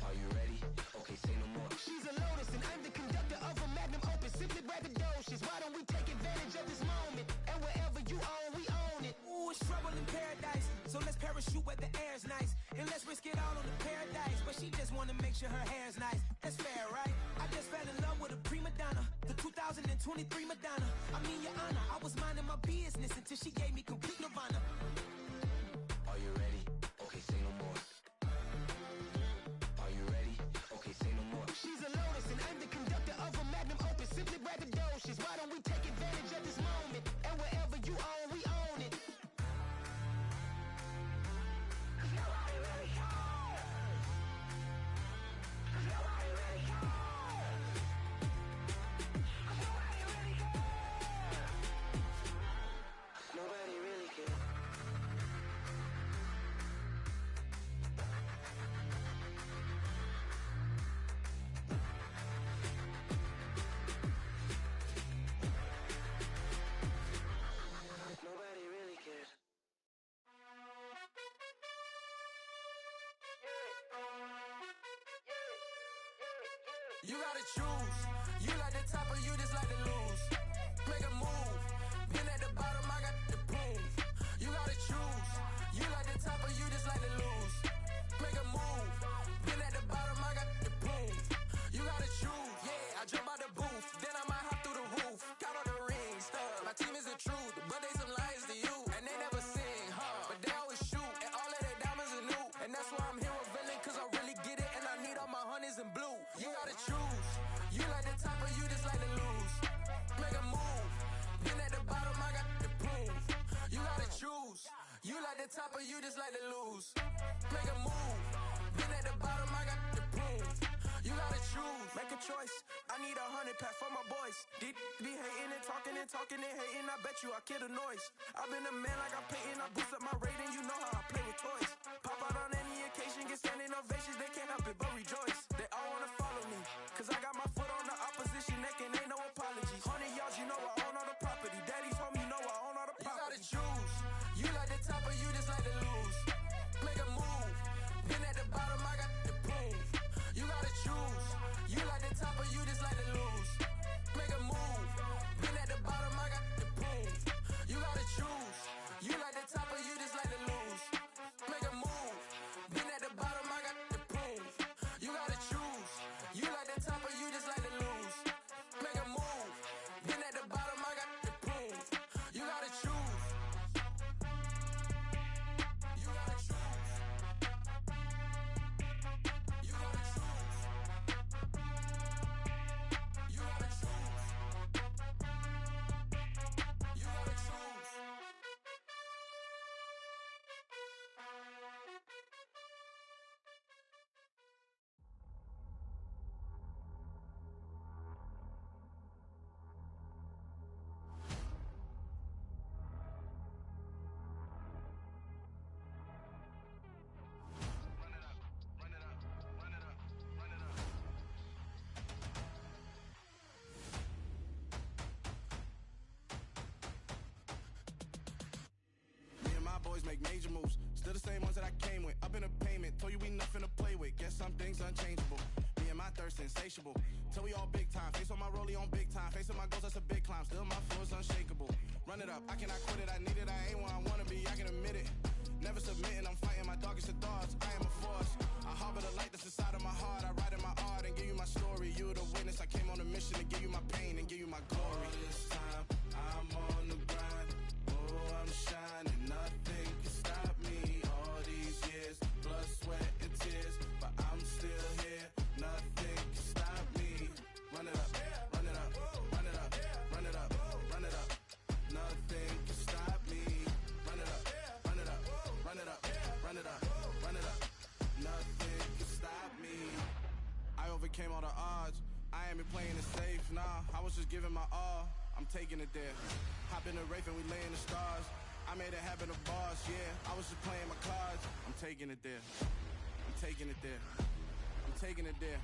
Are you ready? Okay, say no more. She's a Lotus and I'm the conductor of a magnum opus. Simply braggadocious. Why don't we take advantage of this moment? And wherever you own, we own it. Ooh, it's trouble in paradise. So let's parachute where the air's nice. And let's risk it all on the paradise. But she just wanna make sure her hair's nice. That's fair, right? I just fell in love with a prima donna. The 2023 Madonna. I mean, your honor, I was minding my business until she gave me complete nirvana. Are you ready? Okay, say no more. Are you ready? Okay, say no more. She's a Lotus and I'm the conductor of a magnum opus. Simply braggadocious. Why don't we take advantage of this moment? And wherever you own, we own it. Nobody really You gotta choose. You like the top or you just like to lose. Make a move. Been at the bottom, I got the proof. You gotta choose. You like the top or you just like to lose. Make a move. Been at the bottom, I got the proof. You gotta choose. Yeah, I jump out the booth, then I might hop through the roof. Count all the rings, my team is the truth, but they some liars to you, and they never sing, but they always shoot, and all of their diamonds are new, and that's why I'm here with villain, cause I really get it, and I need all my honeys in blue. You gotta choose. You like the top or you just like to lose. Make a move. Been at the bottom, I got the proof. You gotta choose. You like the top or you just like to lose. Make a move. Been at the bottom, I got the proof. You gotta choose. Make a choice. I need 100 pack for my boys. Be hating and talking and hating. I bet you I kill the noise. I've been a man like I'm Peyton. I boost up my rating. You know how I play with toys. Pop out on any occasion, get standing ovations. They can't help it but rejoice. They all wanna follow me, cause I got my foot on the opposition neck and ain't no apologies. 100 yards, you know I own all the property. Daddy's home, you know I own all the property. You gotta choose. You like the top or you just like to lose. Make a move. Been at the bottom, I got the proof. You gotta choose. You like the top or you just like to lose. Make a move. Been at the bottom, I got the proof. You gotta choose. You like the top or you just like to lose. Make a move. Been at the bottom, I got the proof. You gotta choose. You like the top or you just like to lose. Make a move. Been at the bottom, I got the proof. You gotta choose. You gotta choose. You gotta choose. You gotta choose. You gotta choose. Me and my boys make major moves. Still the same ones that I came with. Up in a payment. Told you we nothing to play with. Guess some things unchangeable. Me and my thirst insatiable. Till we all big time. Face on my rollie on big time. Facing my goals, that's a big climb. Still my flow is unshakable. Run it up. I cannot quit it. I need it. I ain't where I wanna be. I can admit it. Never submitting. I'm fighting my darkest of thoughts. I am a force. I harbor the light that's inside of my heart. I write in my art and give you my story. You the witness. I came on a mission to give you my pain and give you my glory. All this time, I'm on the grind. Oh, I'm shining. Nothing can stop me. All these years, blood, sweat, and tears. But I'm still here. Nothing can stop me. Run it up, run it up, run it up, run it up, run it up. Nothing can stop me. Run it up, run it up, run it up, run it up, run it up. Nothing can stop me. I overcame all the odds. I ain't been playing it safe, nah. I was just giving my all. I'm taking it there. Hop in the Wraith and we lay in the stars. I made it happen, the boss, yeah. I was just playing my cards. I'm taking it there. I'm taking it there. I'm taking it there.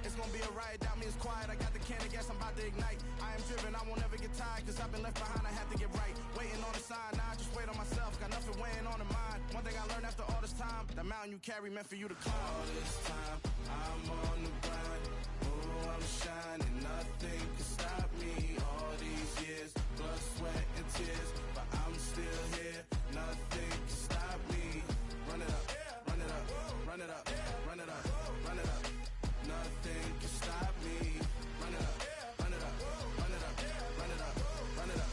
It's gonna be a riot, doubt me, it's quiet. I got the can of gas, I'm about to ignite. I am driven, I won't ever get tired, cause I've been left behind, I have to get right. Waiting on the sign, now I just wait on myself. Got nothing weighing on the mind. One thing I learned after all this time, the mountain you carry meant for you to climb. All this time, I'm on the grind. Oh, I'm shining, nothing can stop me. All these years, blood, sweat, and tears. But I'm still here, nothing can stop me. Run it up, run it up, run it up, run it up, run it up. Nothing can stop me. Run it up, run it up, run it up, run it up, run it up.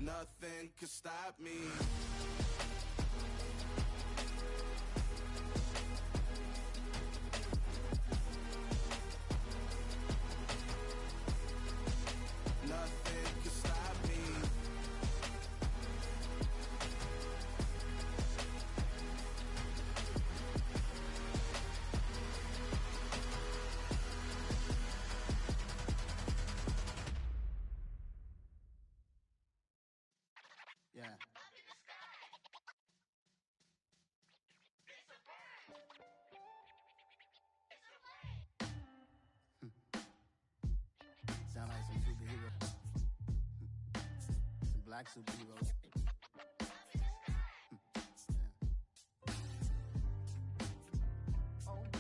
Nothing can stop me. Nothing can stop me. Yeah. Sound like some superheroes. Some black superheroes. Yeah. Oh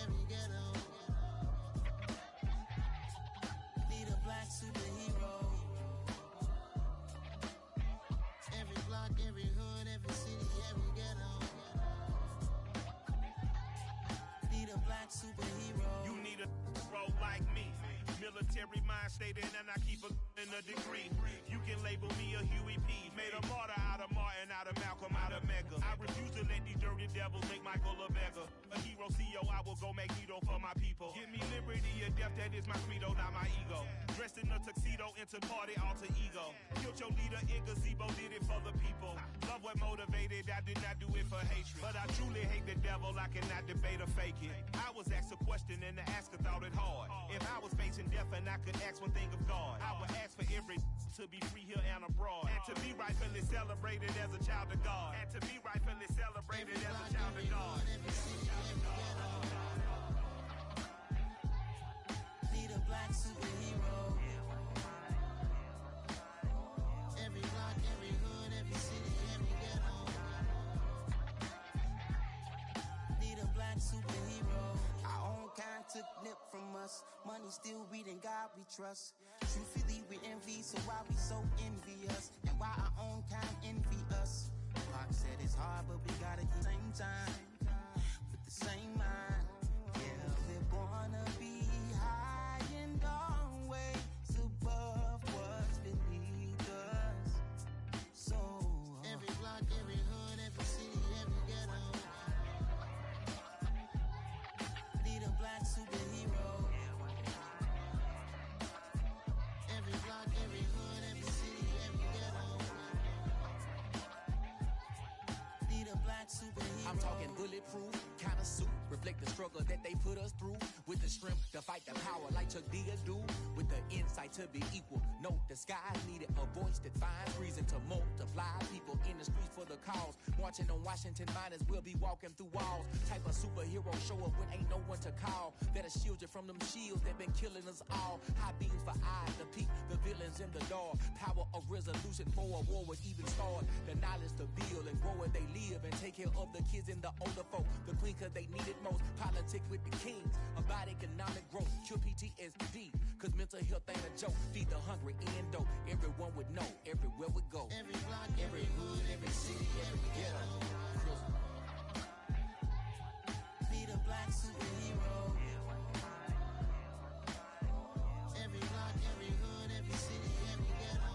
every ghetto. Need a black superhero. Every block, every hood, every city, every ghetto. Need a black superhero. You need a role like me. Military mind stated, and I keep in a degree. You can label me a Huey P. Made a martyr out of Martin, out of Malcolm, out of Mega. I refuse to let these dirty devils make Michael a beggar. A hero CEO, I will go Magneto for my people. Give me liberty or death, that is my credo, not my ego. Dressed in a tuxedo, into party, alter ego. Killed your leader in gazebo, did it for the people. Love what motivated, I did not do it for hatred. But I truly hate the devil, I cannot debate or fake it. I was asked a question and the asker thought it hard. If I was facing death and I could ask one thing of God, I would ask for every to be free here and abroad, and to be rightfully celebrated as a child of God, and to be rightfully celebrated as a child of God. Need a black superhero. Every block, every hood, every city, every ghetto. Need a black superhero. Our own kind took nip from us. Money still reading, God we trust. Truthfully we envy, so why we so envious? And why our own kind envy us? Pac said it's hard, but we gotta keep the same time with the same mind. Yeah, we're gonna be high and always above what's beneath us. So every block, every hood, every city, every ghetto. Need a black superhero. Every block, every hood, every city, every ghetto. Need a black superhero. I'm talking bulletproof, kind of suit, reflect the struggle that they put us through. With the strength to fight the power like Chuck D do. With the insight to be equal. Note the skies needed a voice that finds reason to multiply. People in the streets for the cause. Marching on Washington miners will be walking through walls. Type of superhero show up when ain't no one to call. That'll shield you from them shields that been killing us all. High beams for eyes to peek the villains in the dark. Power of resolution for a war would even start. The knowledge to build and grow where they live and take care of the kids and the older folk. The queen cause they need it most. Politic with the kings. About economic growth. Cure PTSD. Cause mental health ain't a joke. Feed the hungry and dope. Everyone would know. Everywhere we go. Every block, every hood, every city, every ghetto. Need a black superhero. Every block, every hood, every city, every ghetto.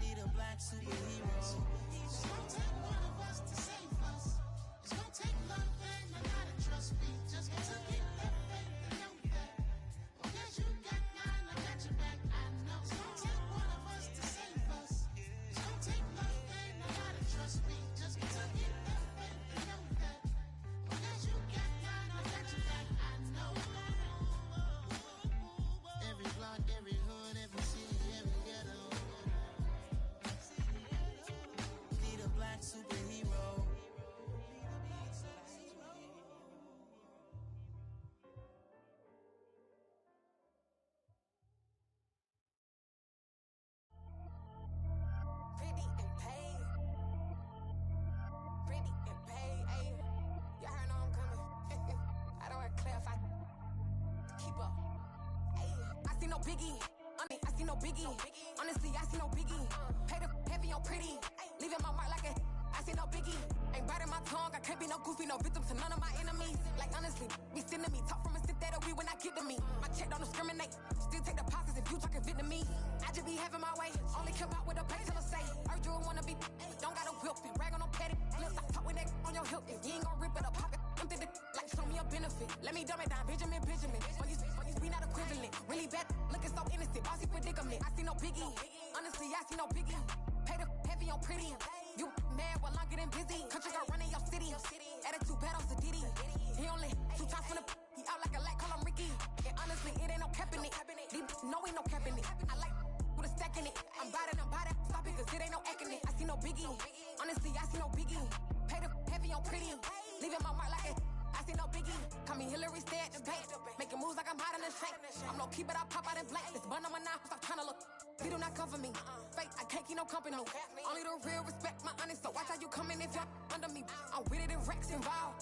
Need a black superhero. It's gonna take one of us to save us. It's gonna take love and a lot of trust. We just got to get that faith and know that. Because you got mine, I got your back. I know. It's gonna take one of us to save us. It's gonna take love and a lot of trust. We just got to get that faith and know that. Because you got mine, I got your back. I know. Every block, every hood, every city, every ghetto. Need a black superhero. Pretty and paid. Pretty and paid, ayy. Y'all heard know I'm coming. I don't want to clarify. Keep up. Ayy. I see no biggie. I see no biggie. Honestly, I see no biggie. Pay the heavy on pretty. Leaving my mark like a. I see no biggie. Ain't biting my tongue. I can't be no goofy, no victim to none of my enemies. Like honestly, be sending me talk from a sip that we when I get to me. My check don't discriminate. Still take deposits if you talking Vietnamese. I just be having my way. Only care about what the painkiller say. Urge you wanna be. Don't got no whip and rag on no petty. Let's stop talking that on your hip. If you ain't gon' rip it up, pop it. Empty the like show me a benefit. Let me dumb it down, Benjamin. We not equivalent. Really bad, looking so innocent. Bossy predicament. I see no biggie. Honestly, I see no biggie. Pay the heavy on pretty. You mad while I'm getting busy. Country girl running your city. Attitude bad on Sadidi. He only 2 times from the. He out like a light, call him Ricky. And honestly, it ain't no cap in it. No, ain't no cap in it. I like with a stack in it. I'm by that. Stop it, cause it ain't no acting it. I see no biggie. Honestly, I see no biggie. Pay the heavy on pretty. Leaving my mark like a. I see no biggie. Call me Hillary, stay at the bank. Making moves like I'm hot in the shank. I'm low key, but I pop out in blank. This bun on my knife, stop trying to look. They do not come for me. Fake, I can't keep no company. Only the real respect my honest. So watch how you coming if you're under me. I'm with it in racks involved.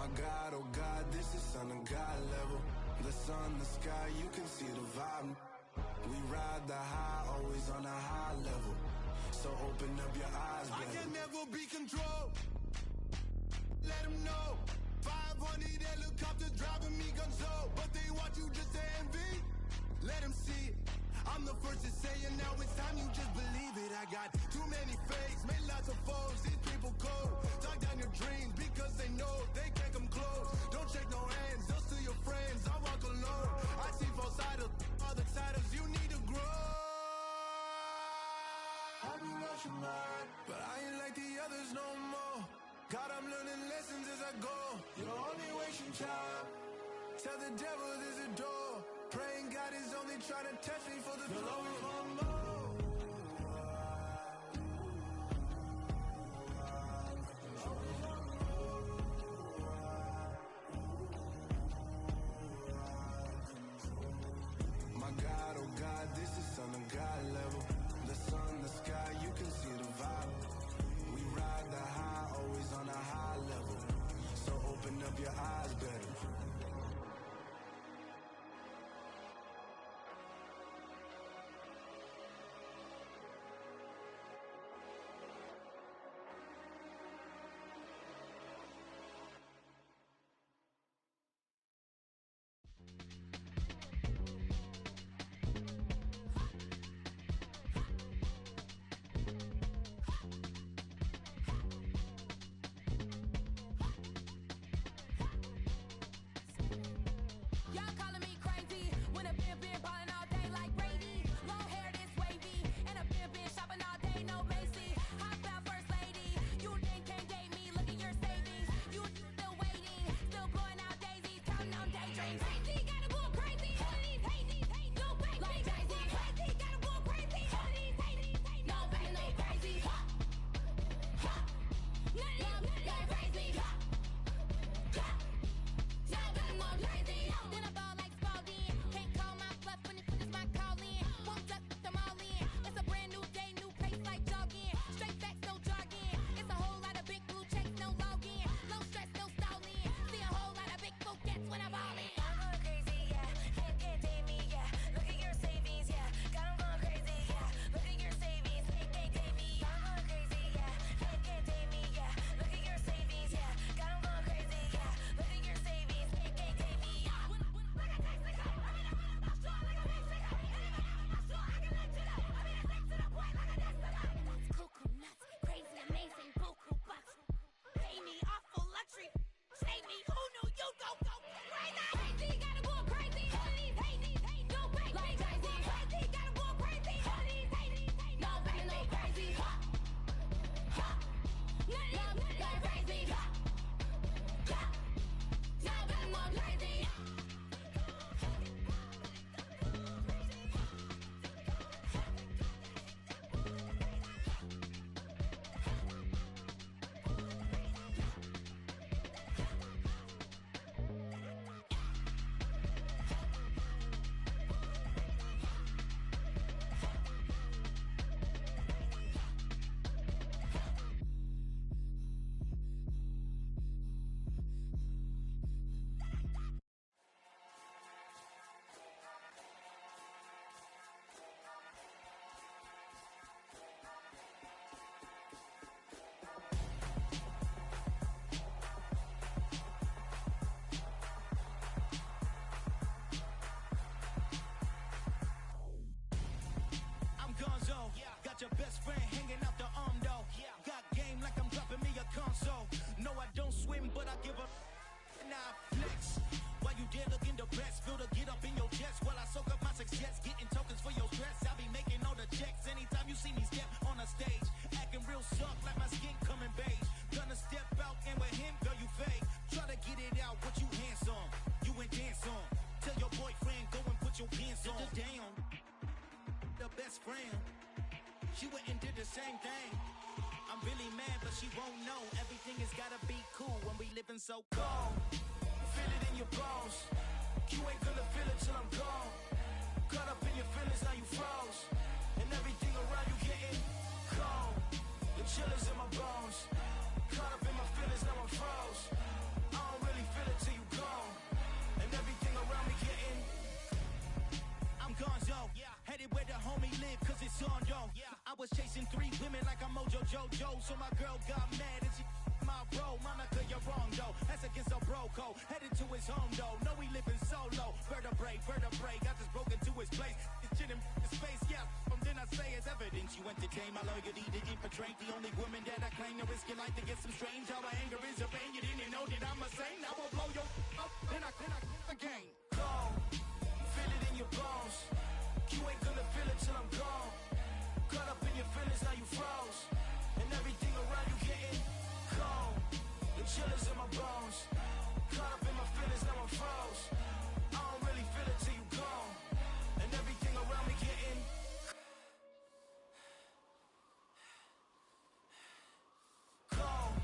My God, oh God, this is son of God level. The sun, the sky, you can see the vibe. We ride the high, always on a high level. So open up your eyes, baby. I can never be controlled. Let them know. 500 helicopters driving me gonzo. But they want you just to envy. Let them see it. I'm the first to say it, now it's time you just believe it. I got too many fakes, made lots of foes. These people cold. Talk down your dreams because they know they can't come close. Don't shake no hands, those to your friends. I walk alone. I see both sides, other titles. You need to grow. I be rushing mine, but I ain't like the others no more. God, I'm learning lessons as I go. You're only wasting time. Tell the devil there's a door. Praying God is only trying to test me for the glory for more. My God, oh God, this is son of God level. The sun, the sky, you can see the vibe. We ride the high, always on a high level. So open up your eyes better. Y'all calling me crazy when a been ballin' all day like Brady. Long hair this wavy, and a been shopping all day, no Macy. Hop out first lady, you think can't date me? Look at your savings, you still waiting, still blowing out daisies, counting on daydreams. Crazy, gotta go crazy. All of these hate, no baby. Like crazy, gotta go crazy. All of these hate, no baby, no crazy. Nothing like crazy. Then I ball like Spalding. Can't call my bluff when it's my call in. Won't duck them all in. It's a brand new day, new pace like jogging. Straight facts, no jargon. It's a whole lot of big blue checks, no login. No stress, no stalling. See a whole lot of big forgets when I ball in. I'm going crazy, yeah. Can't tame me, yeah. Look at your savings, yeah. Got 'em going crazy, yeah. Look at your savings, can't tame me. I'm going crazy, yeah. Can't tame me, yeah. Look at your savings, yeah. Got 'em going crazy, yeah. Look at your savings, can't tame me. Crazy, amazing, buku bucks. Pay me awful luxury. Save me, who knew you go crazy? Crazy, gotta go crazy. All of these hate, no baby. Like crazy, gotta go crazy. All of these hate, no baby, no crazy. Nothing like crazy. Nothing more crazy. I'm Gonzo, got your best friend hanging out the arm though. Got game like I'm dropping me a console. No, I don't swim, but I give a now I flex. While you there looking depressed, feel the get up in your chest while I soak up my success, getting tokens for your stress. I be making all the checks anytime you see me step on a stage, acting real soft like my skin coming beige. Gonna step out and with him, girl, you fake. Try to get it out, what you handsome, you ain't dance on. Tell your boyfriend go and put your pants on. Down. The best friend, she went and did the same thing. I'm really mad, but she won't know. Everything has gotta be cool when we living so cold. Feel it in your bones. You ain't gonna feel it till I'm gone. Caught up in your feelings, now you froze. And everything around you getting cold. The chillers in my bones. Caught up in my feelings, now I'm froze. I don't really chasing 3 women like I'm Mojo Jojo. So my girl got mad and she my bro. Monica, you're wrong though. That's against a bro code. Headed to his home though. No, we living solo. Vertebrae. Got this broken to his place. It's shit in his face, yeah. Then I say it's evidence you entertain my loyalty to infiltrate the only woman that I claim to risk your life to get some strange. How my anger is a pain. You didn't know that I'm a saint. I will blow your up. Then I again. Go. Feel it in your bones. You ain't gonna feel it till I'm gone. Caught up in your feelings, now you froze. And everything around you getting cold. The chillers in my bones. Caught up in my feelings, now I'm froze. I don't really feel it till you gone. And everything around me getting cold.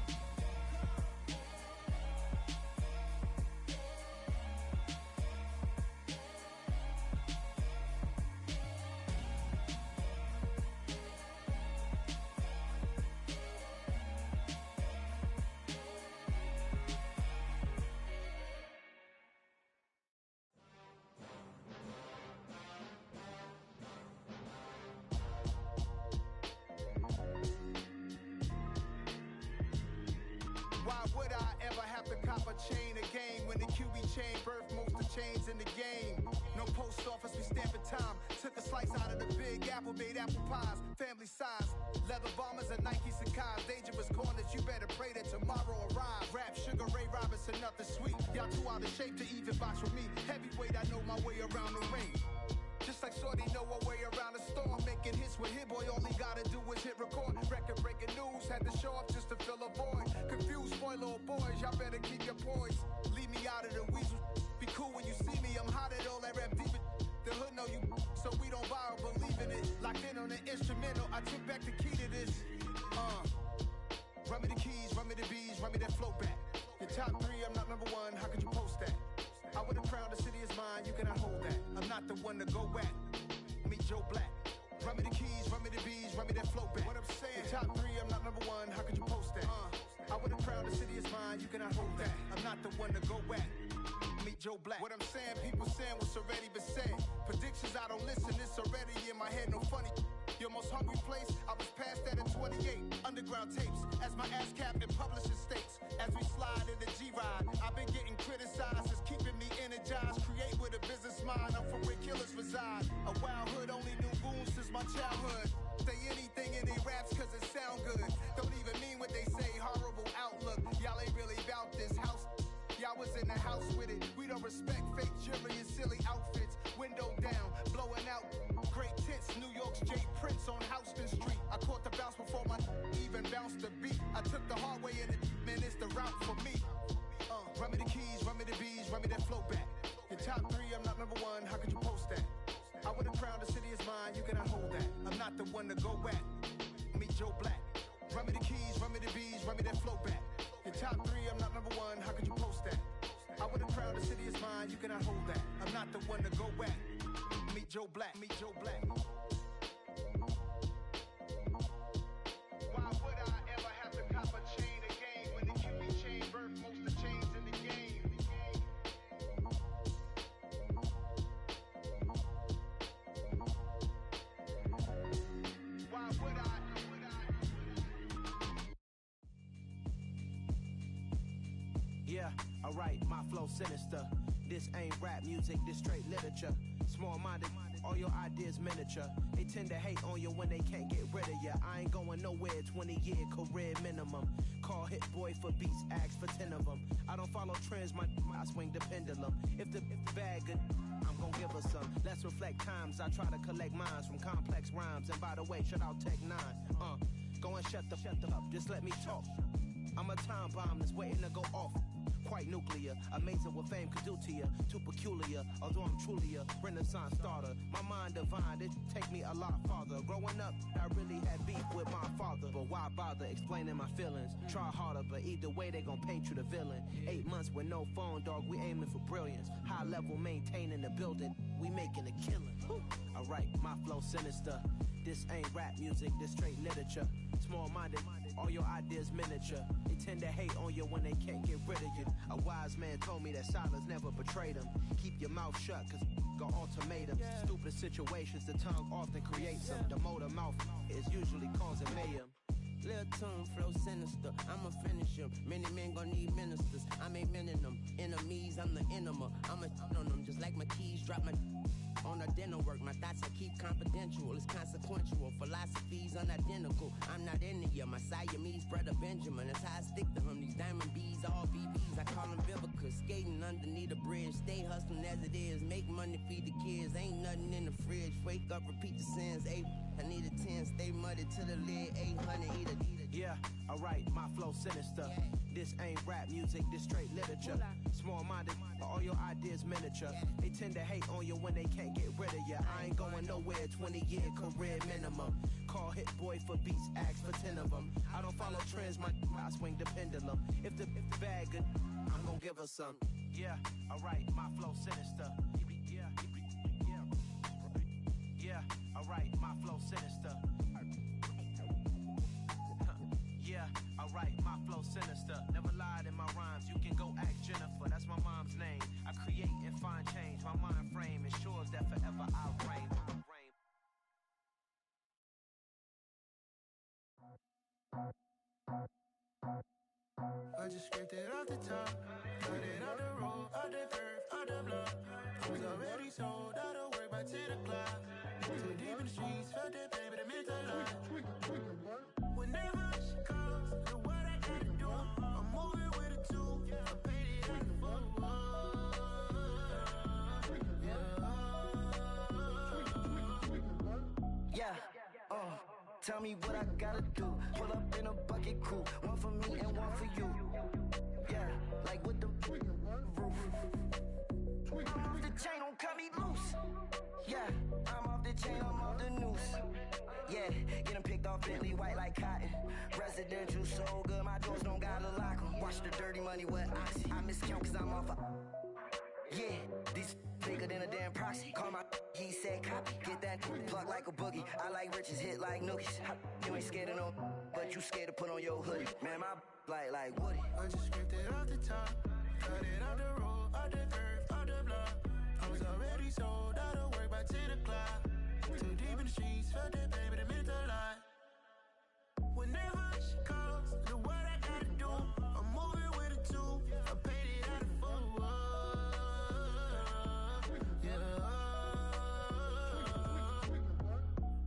Why would I ever have to cop a chain again when the QB chain birthed most of the chains in the game? No post office, we stamping time. Took a slice out of the big apple, made apple pies, family size. Leather bombers and Nike Sacai's. Dangerous corners, you better pray that tomorrow arrives. Rap, Sugar Ray Robinson, nothing sweet. Y'all too out of shape to even box with me. Heavyweight, I know my way around the ring. Just like Shorty know her way around the storm. Making hits with Hit Boy, all he gotta do is hit record. Record breaking news, had to show up just to fill a void. Confused, spoiler boys, y'all better keep your poise. Leave me out of the weasel. Be cool when you see me, I'm hot at all that rap deep. The hood know you, so we don't borrow, believe in it. Locked in on the instrumental, I took back the key to this. Run me the keys, run me the bees, run me that flow back. Your top 3, I'm not number 1, how could you post that? I would have crowned the city is mine, you cannot hold that. I'm not the one to go at. Meet Joe Black. Run me the keys, run me the bees, run me that flow back. What I'm saying, your top 3, I'm not number 1, how could you post that? I would have crowned the city is mine, you cannot hold that. I'm not the one to go at. Meet Joe Black. What I'm saying, people saying what's already been said. Predictions, I don't listen, it's already in my head, no funny. Your most hungry place, I was past that in 28. Underground tapes, as my ass cap in publishing states. As we slide in the G-Ride, I've been getting criticized, it's keeping me energized. Create with a business mind, I'm from where killers reside. A wild hood, only knew goons since my childhood. Say anything in they raps cause it sound good. Don't even mean what they say, horrible outlook. Y'all ain't really about this house. Y'all was in the house with it. We don't respect fake jewelry and silly outfits. Window down, blowing out great tits. New York's J. Prince on Houston Street. I caught the bounce before my even bounced the beat. I took the hard way in it, man, it's the route for me. Run me the keys, run me the bees, run me that flow back. Your top 3, I'm not number 1, how could you post that? I would have crowned the city is mine, you cannot hold that. I'm not the one to go at. Meet Joe Black. Run me the keys, run me the bees, run me that flow back. Your top 3, I'm not number 1, how could you post that? I would have crowned the city is mine, you cannot hold that. I'm not the one to go at. Meet Joe Black, meet Joe Black. Why would I ever have to cop a chain again when the QB chain birthed most of the chains in the game? Why would I? Yeah, alright, my flow sinister. This ain't rap music, this straight literature. Small-minded, all your ideas miniature. They tend to hate on you when they can't get rid of you. I ain't going nowhere, 20-year career minimum. Call Hit Boy for beats, ask for 10 of them. I don't follow trends, I swing the pendulum. If the bag good, I'm gon' give her some. Let's reflect times, I try to collect minds from complex rhymes. And by the way, shout out Tech 9. Go and shut the up, just let me talk. I'm a time bomb that's waiting to go off. Quite nuclear, amazing what fame could do to you. Too peculiar, although I'm truly a renaissance starter. My mind divine, it take me a lot farther. Growing up, I really had beef with my father. But why bother explaining my feelings? Try harder, but either way they gon' paint you the villain. 8 months with no phone, dog, we aiming for brilliance. High level maintaining the building, we making a killing. Alright, my flow sinister. This ain't rap music, this straight literature. Small-minded, all your ideas miniature. They tend to hate on you when they can't get rid of you. A wise man told me that silence never betrayed him. Keep your mouth shut, cause got ultimatums. Stupid situations, the tongue often creates them. The motor mouth is usually causing mayhem. Lil' tune, flow sinister, I'ma finish him. Many men gon' need ministers, I make men in them. Enemies, I'm the enema, I'ma on them. Just like my keys, drop my on the dinner work. My thoughts I keep confidential, it's consequential. Philosophies unidentical, I'm not in the my Siamese brother Benjamin. That's how I stick to him, these diamond bees, all BBs. I call them Vivica, skating underneath the bridge. Stay hustling as it is, make money, feed the kids. Ain't nothing in the fridge, wake up, repeat the sins. I need a 10, stay muddy to the lid, 800, eat a. Yeah, alright, my flow sinister. This ain't rap music, this straight literature. Small-minded, all your ideas miniature. They tend to hate on you when they can't get rid of you. I ain't going nowhere, 20-year career minimum. Call Hit Boy for beats, ask for 10 of them. I don't follow trends, I swing the pendulum. If the bag good, I'm gonna give her some. Yeah, alright, my flow sinister. Yeah, alright, my flow sinister. Yeah, alright, my flow sinister. Never lied in my rhymes, you can go ask Jennifer. That's my mom's name. I create and find change. My mind frame ensures that forever I reign. I just scraped it off the top, cut it off the road, off the curve, off the block. I was already sold out of work by 10 o'clock. Too deep in the streets, felt that pain, but it meant a lot. Whenever she calls, know what I gotta do. I'm moving with a two, I paid it out the full. Yeah, tell me what I gotta do. Pull up in a bucket crew, one for me and one for you. Yeah, like with the roof. I'm off the chain, don't cut me loose. Yeah, I'm off the chain, I'm off the noose. Yeah, getting picked off Bentley, white like cotton. Residential so good, my doors don't gotta lock 'em. Watch the dirty money with Oxy. I miscount cause I'm off a... Yeah, these bigger than a damn proxy. Call my he said copy. Get that plug like a boogie. I like riches, hit like nookies. You ain't scared of no, but you scared to put on your hoodie. Man, my like Woody. I just scraped it off the top, cut it off the road, off the curve, off the block. I was already sold out of work by 10 o'clock. Too deep in the streets, felt that pain, but it meant a lot. Whenever she calls, know what I gotta do. I'm moving with a two, I paid it out of full.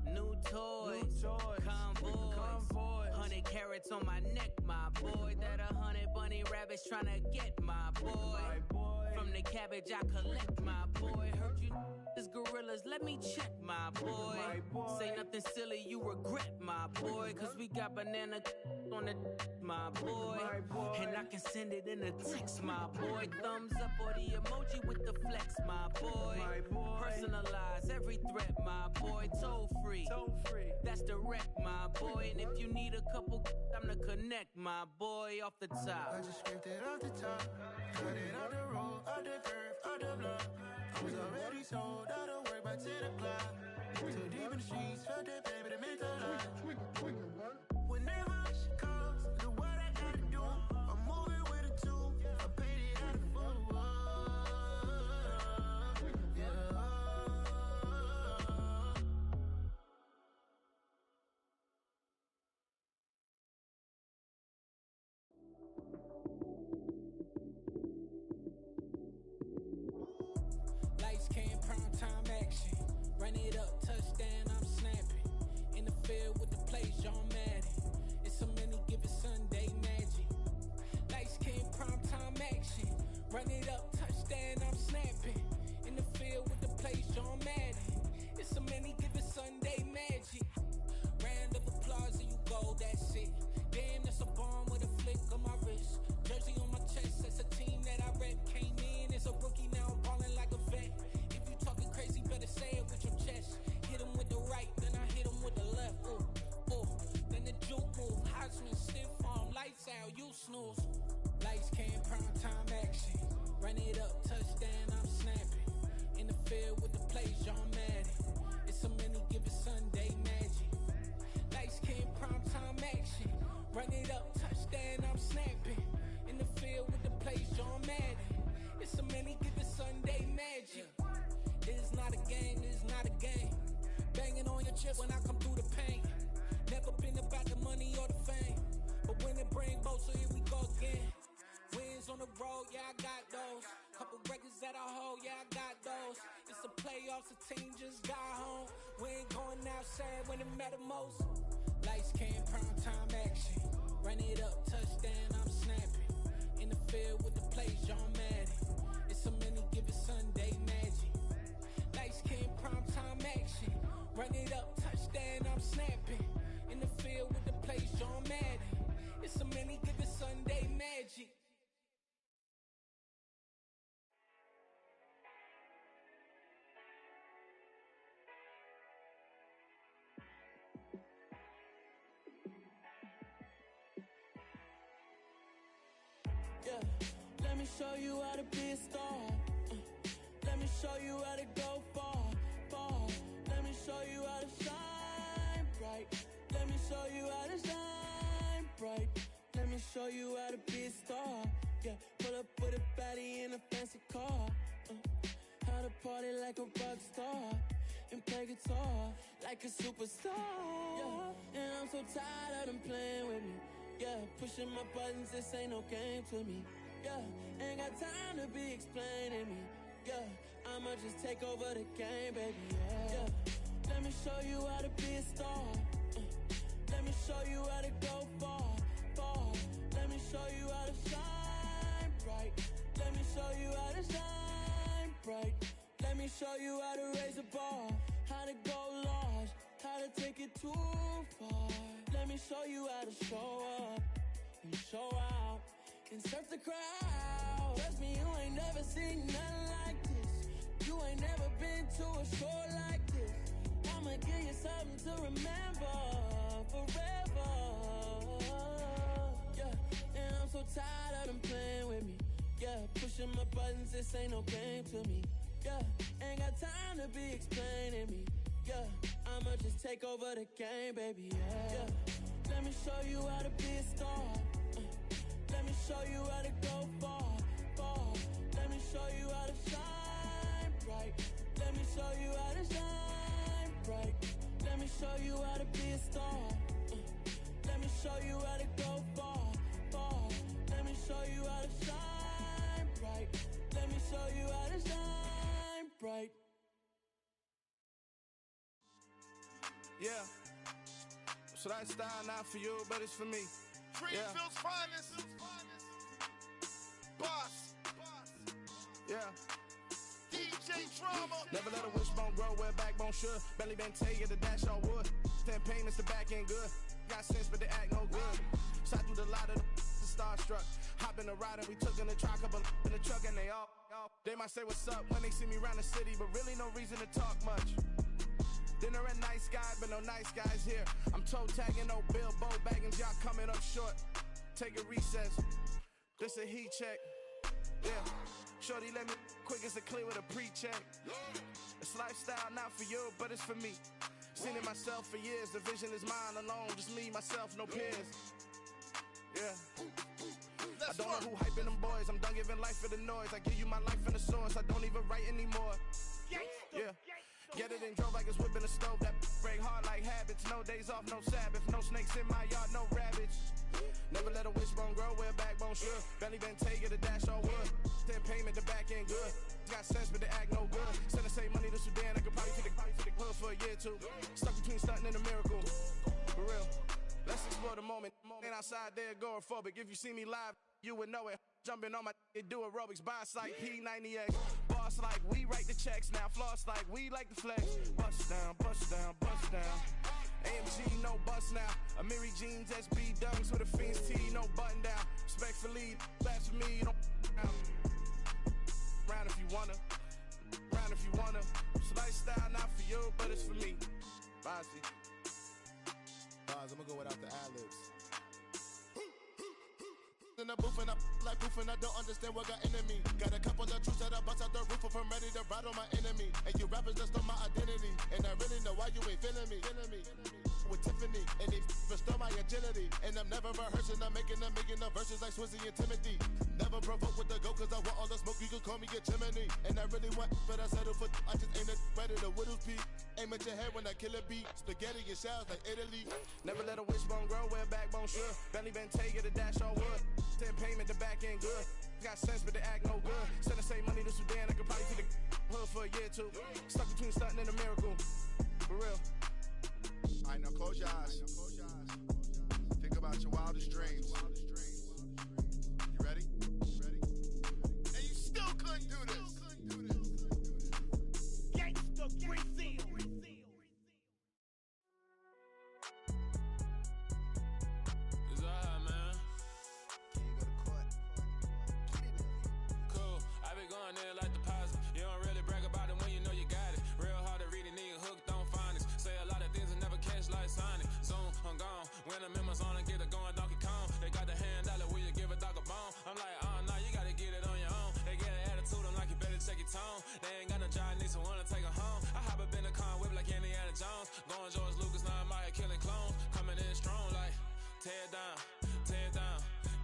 New toys, convoys, 100 carats on my neck, my boy. That 100 bunny rabbits tryna get my boy. From the cabbage I collect, my boy. Heard you is gorillas, let me check, my boy. Say nothing silly, you regret, my boy. Cause we got banana on the my boy. And I can send it in a text, my boy. Thumbs up or the emoji with the flex, my boy. Personalize every threat, my boy. Toll free, that's direct, my boy. And if you need a couple, I'm to connect, my boy, off the top. I just scraped it off the top, cut it off the road, off the curve, off the block. I was already sold out of work by 10 o'clock. Too deep in the streets, felt that pain, but it meant a lot. Whenever she calls, know what I gotta do. I'm moving with a two, I paid it out of full. Lights came, prime time action. Run it up, touchdown, I'm snapping. In the field with the plays, John Madden. It's so many, give it Sunday magic. Lights came, prime time action. Run it up, touchdown, I'm snapping. In the field with the plays, John Madden. It's so many, give it Sunday magic. Round of applause and you go, that's it. Damn, that's a bomb with a flick on my wrist. Jersey on my chest, that's a team that I rep. Came in as a rookie, now I'm balling like a vet. If you talking crazy, better say it with your chest. Hit him with the right, then I hit him with the left. Ooh, ooh, then the juke move. Heisman, stiff arm, lights out, you snooze. Lights came, prime time action. Run it up, touchdown, I'm snapping. In the field with the plays, John Madden. It's so many, give it Sunday magic. Lights came, prime time action. Run it up, touchdown, I'm snapping. In the field with the plays, John Madden. It's so many, give it Sunday magic. This road, yeah, I got those. Couple records that I hold, yeah, I got those. It's the playoffs, the team just got home. We ain't going outside when it matter most. Lights came, prime time action. Run it up, touchdown, I'm snapping. In the field with the plays, John Madden. It's a many given Sunday magic. Lights came, prime time action. Run it up, touchdown, I'm snapping. In the field with the plays, John Madden. It's a many given Sunday magic. Yeah, let me show you how to be a star. Let me show you how to go far, far. Let me show you how to shine bright. Let me show you how to shine bright. Let me show you how to be a star. Yeah, pull up with a baddie in a fancy car. How to party like a rock star and play guitar like a superstar. Yeah, and I'm so tired of them playing with me. Yeah, pushing my buttons, this ain't no game to me. Yeah, ain't got time to be explaining me. Yeah, I'ma just take over the game, baby. Yeah, let me show you how to be a star. Let me show you how to go far, far. Let me show you how to shine bright. Let me show you how to shine bright. Let me show you how to raise a bar, how to go large, how to take it too far. Let me show you how to show up and show out and surf the crowd. Trust me, you ain't never seen nothing like this. You ain't never been to a show like this. I'ma give you something to remember forever. Yeah, and I'm so tired of them playing with me. Yeah, pushing my buttons, this ain't no game to me. Yeah, ain't got time to be explaining me. Yeah, I'ma just take over the game, baby. Yeah, let me show you how to be a star. Let me show you how to go far, far. Let me show you how to shine bright. Let me show you how to shine bright. Let me show you how to be a star. Let me show you how to go far, far. Let me show you how to shine bright. Let me show you how to shine bright. Yeah, so that style not for you, but it's for me. Greenfield's finest. Boss. Yeah. DJ Drama. Never let a wishbone grow where a backbone should. Belly been tell you the dash all wood. 10 payments, the back end good. Got sense, but they act no good. Shot through the lot of the starstruck. Hop in the ride and we took in the truck, couple in the truck, and they all. They might say what's up when they see me around the city, but really no reason to talk much. Dinner at nice guy, but no nice guys here. I'm toe tagging, no Bilbo bagging, y'all coming up short. Take a recess. This a heat check. Yeah. Shorty let me quick as a clear with a pre-check. It's lifestyle not for you, but it's for me. Seen it myself for years. The vision is mine alone. Just me, myself, no peers. Yeah. I don't know who hyping them boys. I'm done giving life for the noise. I give you my life in the source. I don't even write anymore. Yeah. Get it and drove like it's whipping a stove. That break hard like habits. No days off, no Sabbath. No snakes in my yard, no rabbits. Never let a wishbone grow where a backbone should. Belly been take it, the dash all wood. 10 payment, the back end good. Got sense, but they act no good. Send the same money to Sudan. I could probably take the hood for a year or two. Stuck between stunting and a miracle. For real. Let's explore the moment. Ain't outside there agoraphobic. If you see me live, you would know it. Jumping on my do aerobics, buy site P90X. Boss like we write the checks now. Floss like we like the flex. Bust down, bust down, bust down. AMG, no bust now. Amiri jeans, SB dunks with a Fiends tee, no button down. Respectfully, that's for me, don't round if you wanna. Round if you wanna. It's lifestyle not for you, but it's for me. Bossy. Bars, I'ma go without the ad-libs. In the booth and I like proof and I don't understand what got into me. Got a couple of truths that I bust out the roof if I'm ready to ride on my enemy. And you rappers just on my identity, and I really know why you ain't feeling me. With Tiffany, and they restore my agility. And I'm never rehearsing, I'm making a million of verses like Swizzy and Timothy. Never provoke with the go, cause I want all the smoke, you can call me a chimney. And I really want, but I settle for, I just aim it better the Whittles peak. Aim at your head when I kill a beat. Spaghetti and shells like Italy. Never let a wishbone grow where a backbone should. Belly been take it, the dash all wood. 10 payment, the back end good. Got sense, but they act no good. Send the same money to Sudan, I could probably take the hood for a year or two. Stuck between stunting and a miracle. For real. All right, now close your eyes. Think about your wildest dreams. You ready? And you still couldn't do this. Gangsta Brazil. It's alright, man. Cool. I be going there like deposit. You don't really brag about it when you know you got it. Real hard to read a nigga hooked on finance. Say a lot of things and never catch like Sonic. Zoom, I'm gone. When I'm in my zone and get it going Donkey Kong. They got the hand dollar, will you give a dog a bone? I'm like, nah, you gotta get it on your own. They get an attitude, I'm like, you better check your tone. They ain't got no job, need someone to take her home. I hop up in the car, whip like Indiana Jones. Going George Lucas, now I'm out here killing clones. Coming in strong like, tear down, tear down,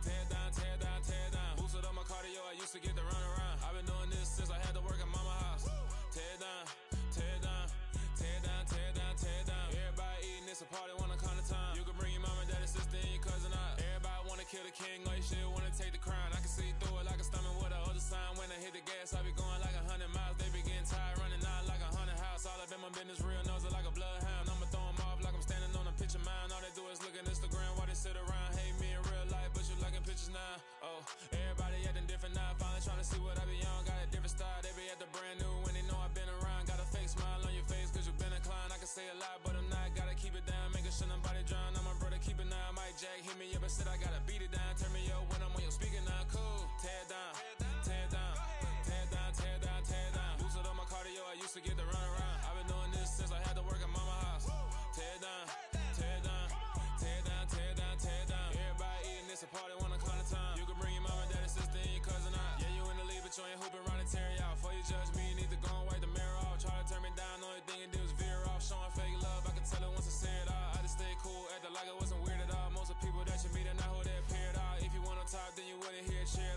tear down, tear down, tear down. Boosted up my cardio, I used to get to run around. I've been doing this since I had to work at mama house. Tear down, tear down, tear down, tear down, tear down. Everybody eating, it's a party, wanna come to time. You can bring your mama, daddy, sister, and your cousin out. Everybody wanna kill the king, like shit, wanna take the crown. I can see through it like a stomach with a other sign. When I hit the gas, I be going like 100 miles. They be getting tired, running out like 100 house. All up in my business, real nose like a bloodhound. I'ma throw them off like I'm standing on a picture mound. All they do is look at Instagram while they sit around. Hate me in real life, but you liking pictures now. Oh, everybody acting different now. Finally trying to see what I be on. Got a different style, they be at the brand new when they know I've been around. Got a fake smile on your face cause you been inclined. I can say a lot, but I'm not. Gotta keep it down, making sure nobody drown. I'm my brother, keep it now. Mike Jack hit me up and said I gotta beat it down. Turn me up when I'm on your speaker now. Cool, tear down, tear down, tear down, tear down, tear down. Boosted up my cardio, I used to get to run around. I've been doing this since I had to work at mama house. Tear down, tear down, tear down, tear down, tear down. Everybody eating, it's a party, wanna come to time. You can bring your mama, daddy, sister, and your cousin out. Yeah, you in the league, but you ain't hooping around and tearing out. Before you judge me, you need to go and wipe the mirror off. Try to turn me down, only thing you did was veer off. Showing fake love, I can tell it once I say it all. I just stay cool, acting like it wasn't weird at all. Most of the people that you meet are not who they appeared all. If you want on top, then you wouldn't hear it shared